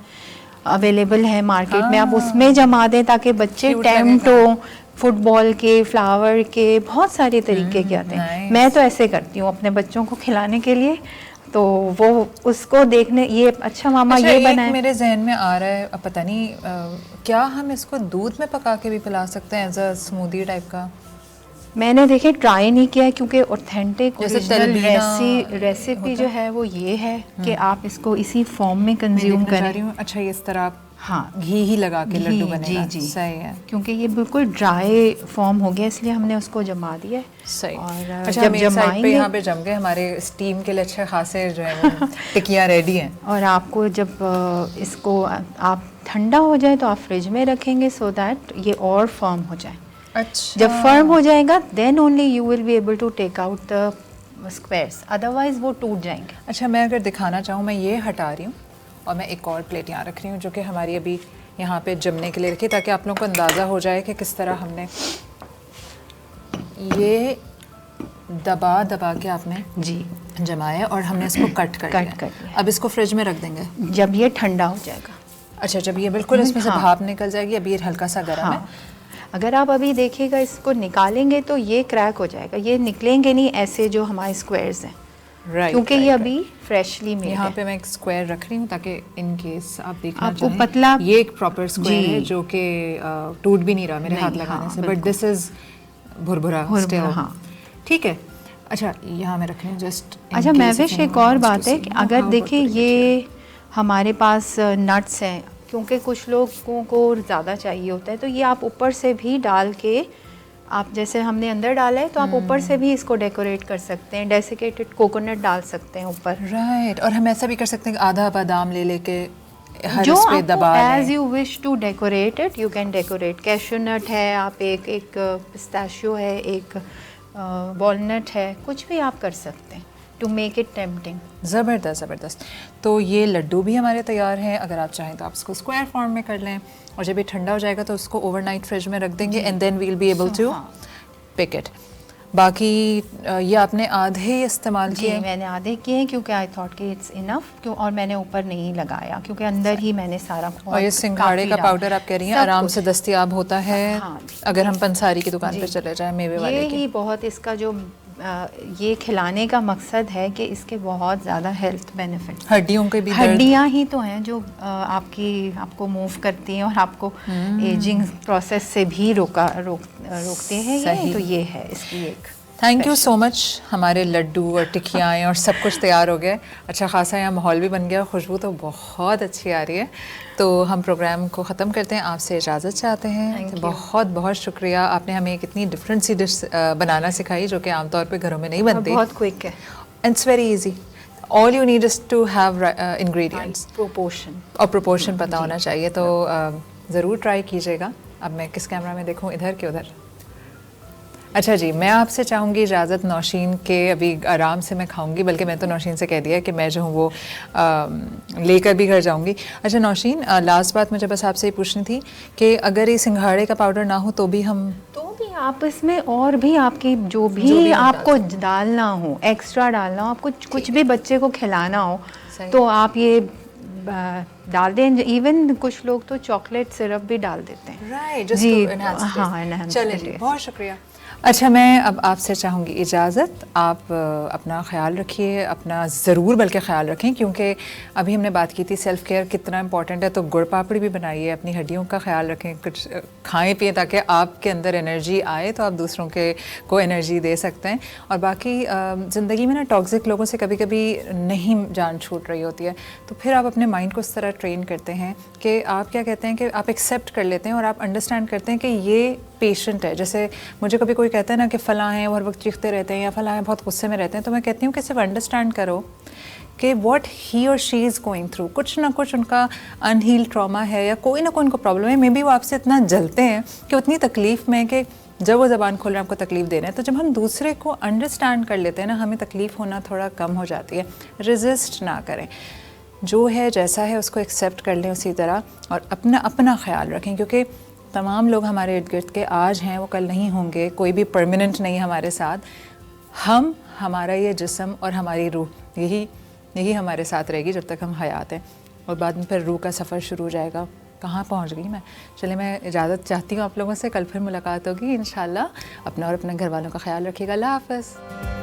[SPEAKER 2] अवेलेबल है मार्केट में, आप उसमें जमा दें ताकि बच्चे टेम्टो, फुटबॉल के, फ्लावर के, बहुत सारे तरीके के आते हैं। मैं तो ऐसे करती हूँ अपने बच्चों को खिलाने के लिए, तो वो उसको देखने, ये अच्छा मामा ये बनाए।
[SPEAKER 1] मेरे जहन में आ रहा है, पता नहीं क्या हम इसको दूध में पका के भी पिला सकते हैं एज अ स्मूदी टाइप का?
[SPEAKER 2] मैंने देखे ट्राई नहीं किया, क्योंकि ऑथेंटिक रेसिपी जो है वो ये है कि आप इसको इसी फॉर्म में कंज्यूम करें।
[SPEAKER 1] अच्छा, इस तरह आप,
[SPEAKER 2] हाँ,
[SPEAKER 1] घी ही लगा के लड्डू बनेगा।
[SPEAKER 2] जी,
[SPEAKER 1] सही है,
[SPEAKER 2] क्योंकि ये बिल्कुल ड्राई फॉर्म हो गया, इसलिए हमने उसको जमा दिया है।
[SPEAKER 1] सही।
[SPEAKER 2] और
[SPEAKER 1] अच्छा, जब जमाएंगे यहाँ पे जम गए, हमारे स्टीम के लिए अच्छे खासे जो है वो टिक्कियाँ रेडी हैं।
[SPEAKER 2] और आपको जब इसको आप ठंडा हो जाए तो आप फ्रिज में रखेंगे, सो दैट ये और फर्म हो जाए।
[SPEAKER 1] अच्छा,
[SPEAKER 2] जब फर्म हो जाएगा then only you will be able to take out the squares, otherwise वो टूट जाएंगे।
[SPEAKER 1] अच्छा, मैं अगर दिखाना चाहूँ, मैं ये हटा रही हूँ और मैं एक और प्लेट यहाँ रख रही हूँ जो कि हमारी अभी यहाँ पे जमने के लिए रखी, ताकि आप लोगों को अंदाज़ा हो जाए कि किस तरह हमने ये दबा दबा के आपने
[SPEAKER 2] जी
[SPEAKER 1] जमाया और हमने इसको कट कर
[SPEAKER 2] कट
[SPEAKER 1] लिया।
[SPEAKER 2] कर लिया।
[SPEAKER 1] अब इसको फ्रिज में रख देंगे।
[SPEAKER 2] जब ये ठंडा हो जाएगा।
[SPEAKER 1] अच्छा, जब ये बिल्कुल इसमें से
[SPEAKER 2] हाँ।
[SPEAKER 1] भाप निकल जाएगी, अभी ये हल्का सा गर्म
[SPEAKER 2] हाँ,
[SPEAKER 1] है।
[SPEAKER 2] अगर आप अभी देखिएगा इसको निकालेंगे तो ये क्रैक हो जाएगा, ये निकलेंगे नहीं ऐसे जो हमारे स्क्वायर्स हैं,
[SPEAKER 1] राइट,
[SPEAKER 2] क्योंकि ये अभी फ्रेशली मेड
[SPEAKER 1] यहाँ
[SPEAKER 2] है।
[SPEAKER 1] पे मैं एक स्क्वायर रख रही हूँ ताकि इन केस आप देखना
[SPEAKER 2] आपको
[SPEAKER 1] चाहें।
[SPEAKER 2] पतला-
[SPEAKER 1] ये एक प्रॉपर स्क्वायर
[SPEAKER 2] जी।
[SPEAKER 1] है जो कि टूट भी नहीं रहा मेरे
[SPEAKER 2] नहीं,
[SPEAKER 1] हाथ लगाने
[SPEAKER 2] हाँ,
[SPEAKER 1] से, बट
[SPEAKER 2] बिल्कुल।
[SPEAKER 1] दिस इज भुरभुरा
[SPEAKER 2] भुरभुरा,
[SPEAKER 1] still।
[SPEAKER 2] हाँ।
[SPEAKER 1] ठीक है। अच्छा, यहाँ मैं रख रही हूँ जस्ट।
[SPEAKER 2] अच्छा महविश, एक और बात है कि अगर देखिए ये हमारे पास नट्स हैं, क्योंकि कुछ लोगों को ज़्यादा चाहिए होता है, तो ये आप ऊपर से भी डाल के, आप जैसे हमने अंदर डाला है तो आप ऊपर से भी इसको डेकोरेट कर सकते हैं, डेसिकेटेड कोकोनट डाल सकते हैं ऊपर।
[SPEAKER 1] राइट, और हम ऐसा भी कर सकते हैं कि आधा बादाम ले लेके हर
[SPEAKER 2] जो
[SPEAKER 1] इस पे दबा
[SPEAKER 2] आपको एज
[SPEAKER 1] लें।
[SPEAKER 2] You wish to decorate it, you can decorate. Cashew nut है, आप एक पिस्ताशियो है, एक वॉलनट है, कुछ भी आप कर सकते हैं टू मेक इट टेम्पटिंग।
[SPEAKER 1] ज़बरदस्त ज़बरदस्त। तो ये लड्डू भी हमारे तैयार हैं। अगर आप चाहें तो आप इसको स्क्वायर फॉर्म में कर लें, और जब ये ठंडा हो जाएगा तो उसको ओवरनाइट फ्रिज में रख देंगे, and then we will be able to pick it. बाकी ये आपने आधे ही इस्तेमाल
[SPEAKER 2] जी,
[SPEAKER 1] किए।
[SPEAKER 2] मैंने आधे किए हैं क्योंकि आई थॉट कि इट्स इनफ, क्यों, और मैंने ऊपर नहीं लगाया क्योंकि अंदर ही मैंने सारा।
[SPEAKER 1] और ये सिंघाड़े का पाउडर आप कह रही हैं
[SPEAKER 2] सब
[SPEAKER 1] आराम
[SPEAKER 2] कुछ।
[SPEAKER 1] से दस्तयाब होता है।
[SPEAKER 2] हाँ।
[SPEAKER 1] अगर हम पंसारी की दुकान
[SPEAKER 2] जी।
[SPEAKER 1] पर चले जाएं मेवे वाले
[SPEAKER 2] ये
[SPEAKER 1] की।
[SPEAKER 2] ही बहुत इसका जो ये खिलाने का मकसद है कि इसके बहुत ज़्यादा हेल्थ बेनिफिट।
[SPEAKER 1] हड्डियों के भी दर्द।
[SPEAKER 2] हड्डियाँ ही तो हैं जो आपको मूव करती हैं और आपको एजिंग प्रोसेस से भी रोकते हैं
[SPEAKER 1] सही।
[SPEAKER 2] ये, तो ये है इसकी एक।
[SPEAKER 1] Thank you so much. हमारे लड्डू और टिकियाँ और सब कुछ तैयार हो गया। अच्छा खासा यहाँ माहौल भी बन गया, खुशबू तो बहुत अच्छी आ रही है। तो हम प्रोग्राम को ख़त्म करते हैं, आपसे इजाज़त चाहते हैं। तो बहुत बहुत शुक्रिया, आपने हमें एक इतनी डिफरेंट सी डिश बनाना सिखाई जो कि आमतौर पे घरों में नहीं बनती।
[SPEAKER 2] बहुत क्विक है,
[SPEAKER 1] and it's very easy. All you need is to have ingredients
[SPEAKER 2] proportion.
[SPEAKER 1] और प्रोपोर्शन पता होना चाहिए। तो ज़रूर ट्राई कीजिएगा। अब मैं किस कैमरा में देखूँ, इधर के उधर? अच्छा जी, मैं आपसे चाहूँगी इजाज़त नौशीन के। अभी आराम से मैं खाऊंगी, बल्कि मैं तो नौशीन से कह दिया कि मैं जो हूँ वो लेकर भी घर जाऊँगी। अच्छा नौशीन, लास्ट बात मुझे बस आपसे ये पूछनी थी कि अगर ये सिंघाड़े का पाउडर ना हो तो भी हम,
[SPEAKER 2] तो भी आप इसमें और भी आपकी जो भी आपको डालना हो, एक्स्ट्रा डालना हो, आपको कुछ भी बच्चे को खिलाना हो,
[SPEAKER 1] सही।
[SPEAKER 2] तो आप ये डाल दें। इवन कुछ लोग तो चॉकलेट सिरप भी डाल देते हैं।
[SPEAKER 1] राइट, जस्ट
[SPEAKER 2] जी,
[SPEAKER 1] टू एनहांस द
[SPEAKER 2] हाँ,
[SPEAKER 1] टेस्ट।
[SPEAKER 2] enhance
[SPEAKER 1] चलिए
[SPEAKER 2] the
[SPEAKER 1] जी,
[SPEAKER 2] taste।
[SPEAKER 1] बहुत शुक्रिया। अच्छा, मैं अब आपसे चाहूँगी इजाज़त। आप अपना ख्याल रखिए, अपना ज़रूर बल्कि ख्याल रखें, क्योंकि अभी हमने बात की थी सेल्फ़ केयर कितना इंपॉर्टेंट है। तो गुड़ पापड़ी भी बनाइए, अपनी हड्डियों का ख्याल रखें, कुछ खाएं पिएं ताकि आपके अंदर एनर्जी आए तो आप दूसरों को एनर्जी दे सकते हैं। और बाकी ज़िंदगी में ना टॉक्सिक लोगों से कभी कभी नहीं जान छूट रही होती है, तो फिर आप अपने माइंड को इस तरह ट्रेन करते हैं कि आप क्या कहते हैं कि आप एक्सेप्ट कर लेते हैं और आप अंडरस्टैंड करते हैं कि ये पेशेंट है। जैसे मुझे कभी कोई कहता है ना कि फ़लाँ हैं वो हर वक्त चीखते रहते हैं या फ़लाँ हैं बहुत गुस्से में रहते हैं, तो मैं कहती हूँ कि सिर्फ अंडरस्टैंड करो कि व्हाट ही और शी इज़ गोइंग थ्रू, कुछ ना कुछ उनका अनहील ट्रॉमा है या कोई ना कोई उनको प्रॉब्लम है। मे बी वो आपसे इतना जलते हैं कि उतनी तकलीफ़ में कि जब वो ज़बान खोल रहे हैं आपको तकलीफ़ दे रहे हैं। तो जब हम दूसरे को अंडरस्टैंड कर लेते हैं ना, हमें तकलीफ़ होना थोड़ा कम हो जाती है। रेजिस्ट ना करें, जो है जैसा है उसको एक्सेप्ट कर लें उसी तरह, और अपना ख्याल रखें, क्योंकि तमाम लोग हमारे इर्द गिर्द के आज हैं वो कल नहीं होंगे, कोई भी परमानेंट नहीं हमारे साथ। हम, हमारा ये जिस्म और हमारी रूह, यही हमारे साथ रहेगी जब तक हम हयात हैं, और बाद में फिर रूह का सफ़र शुरू हो जाएगा। कहाँ पहुँच गई मैं? चलिए, मैं इजाज़त चाहती हूँ आप लोगों से। कल फिर मुलाकात होगी इंशाल्लाह। अपना और अपने घर वालों का ख्याल रखिएगा। अल्लाह हाफ़िज़।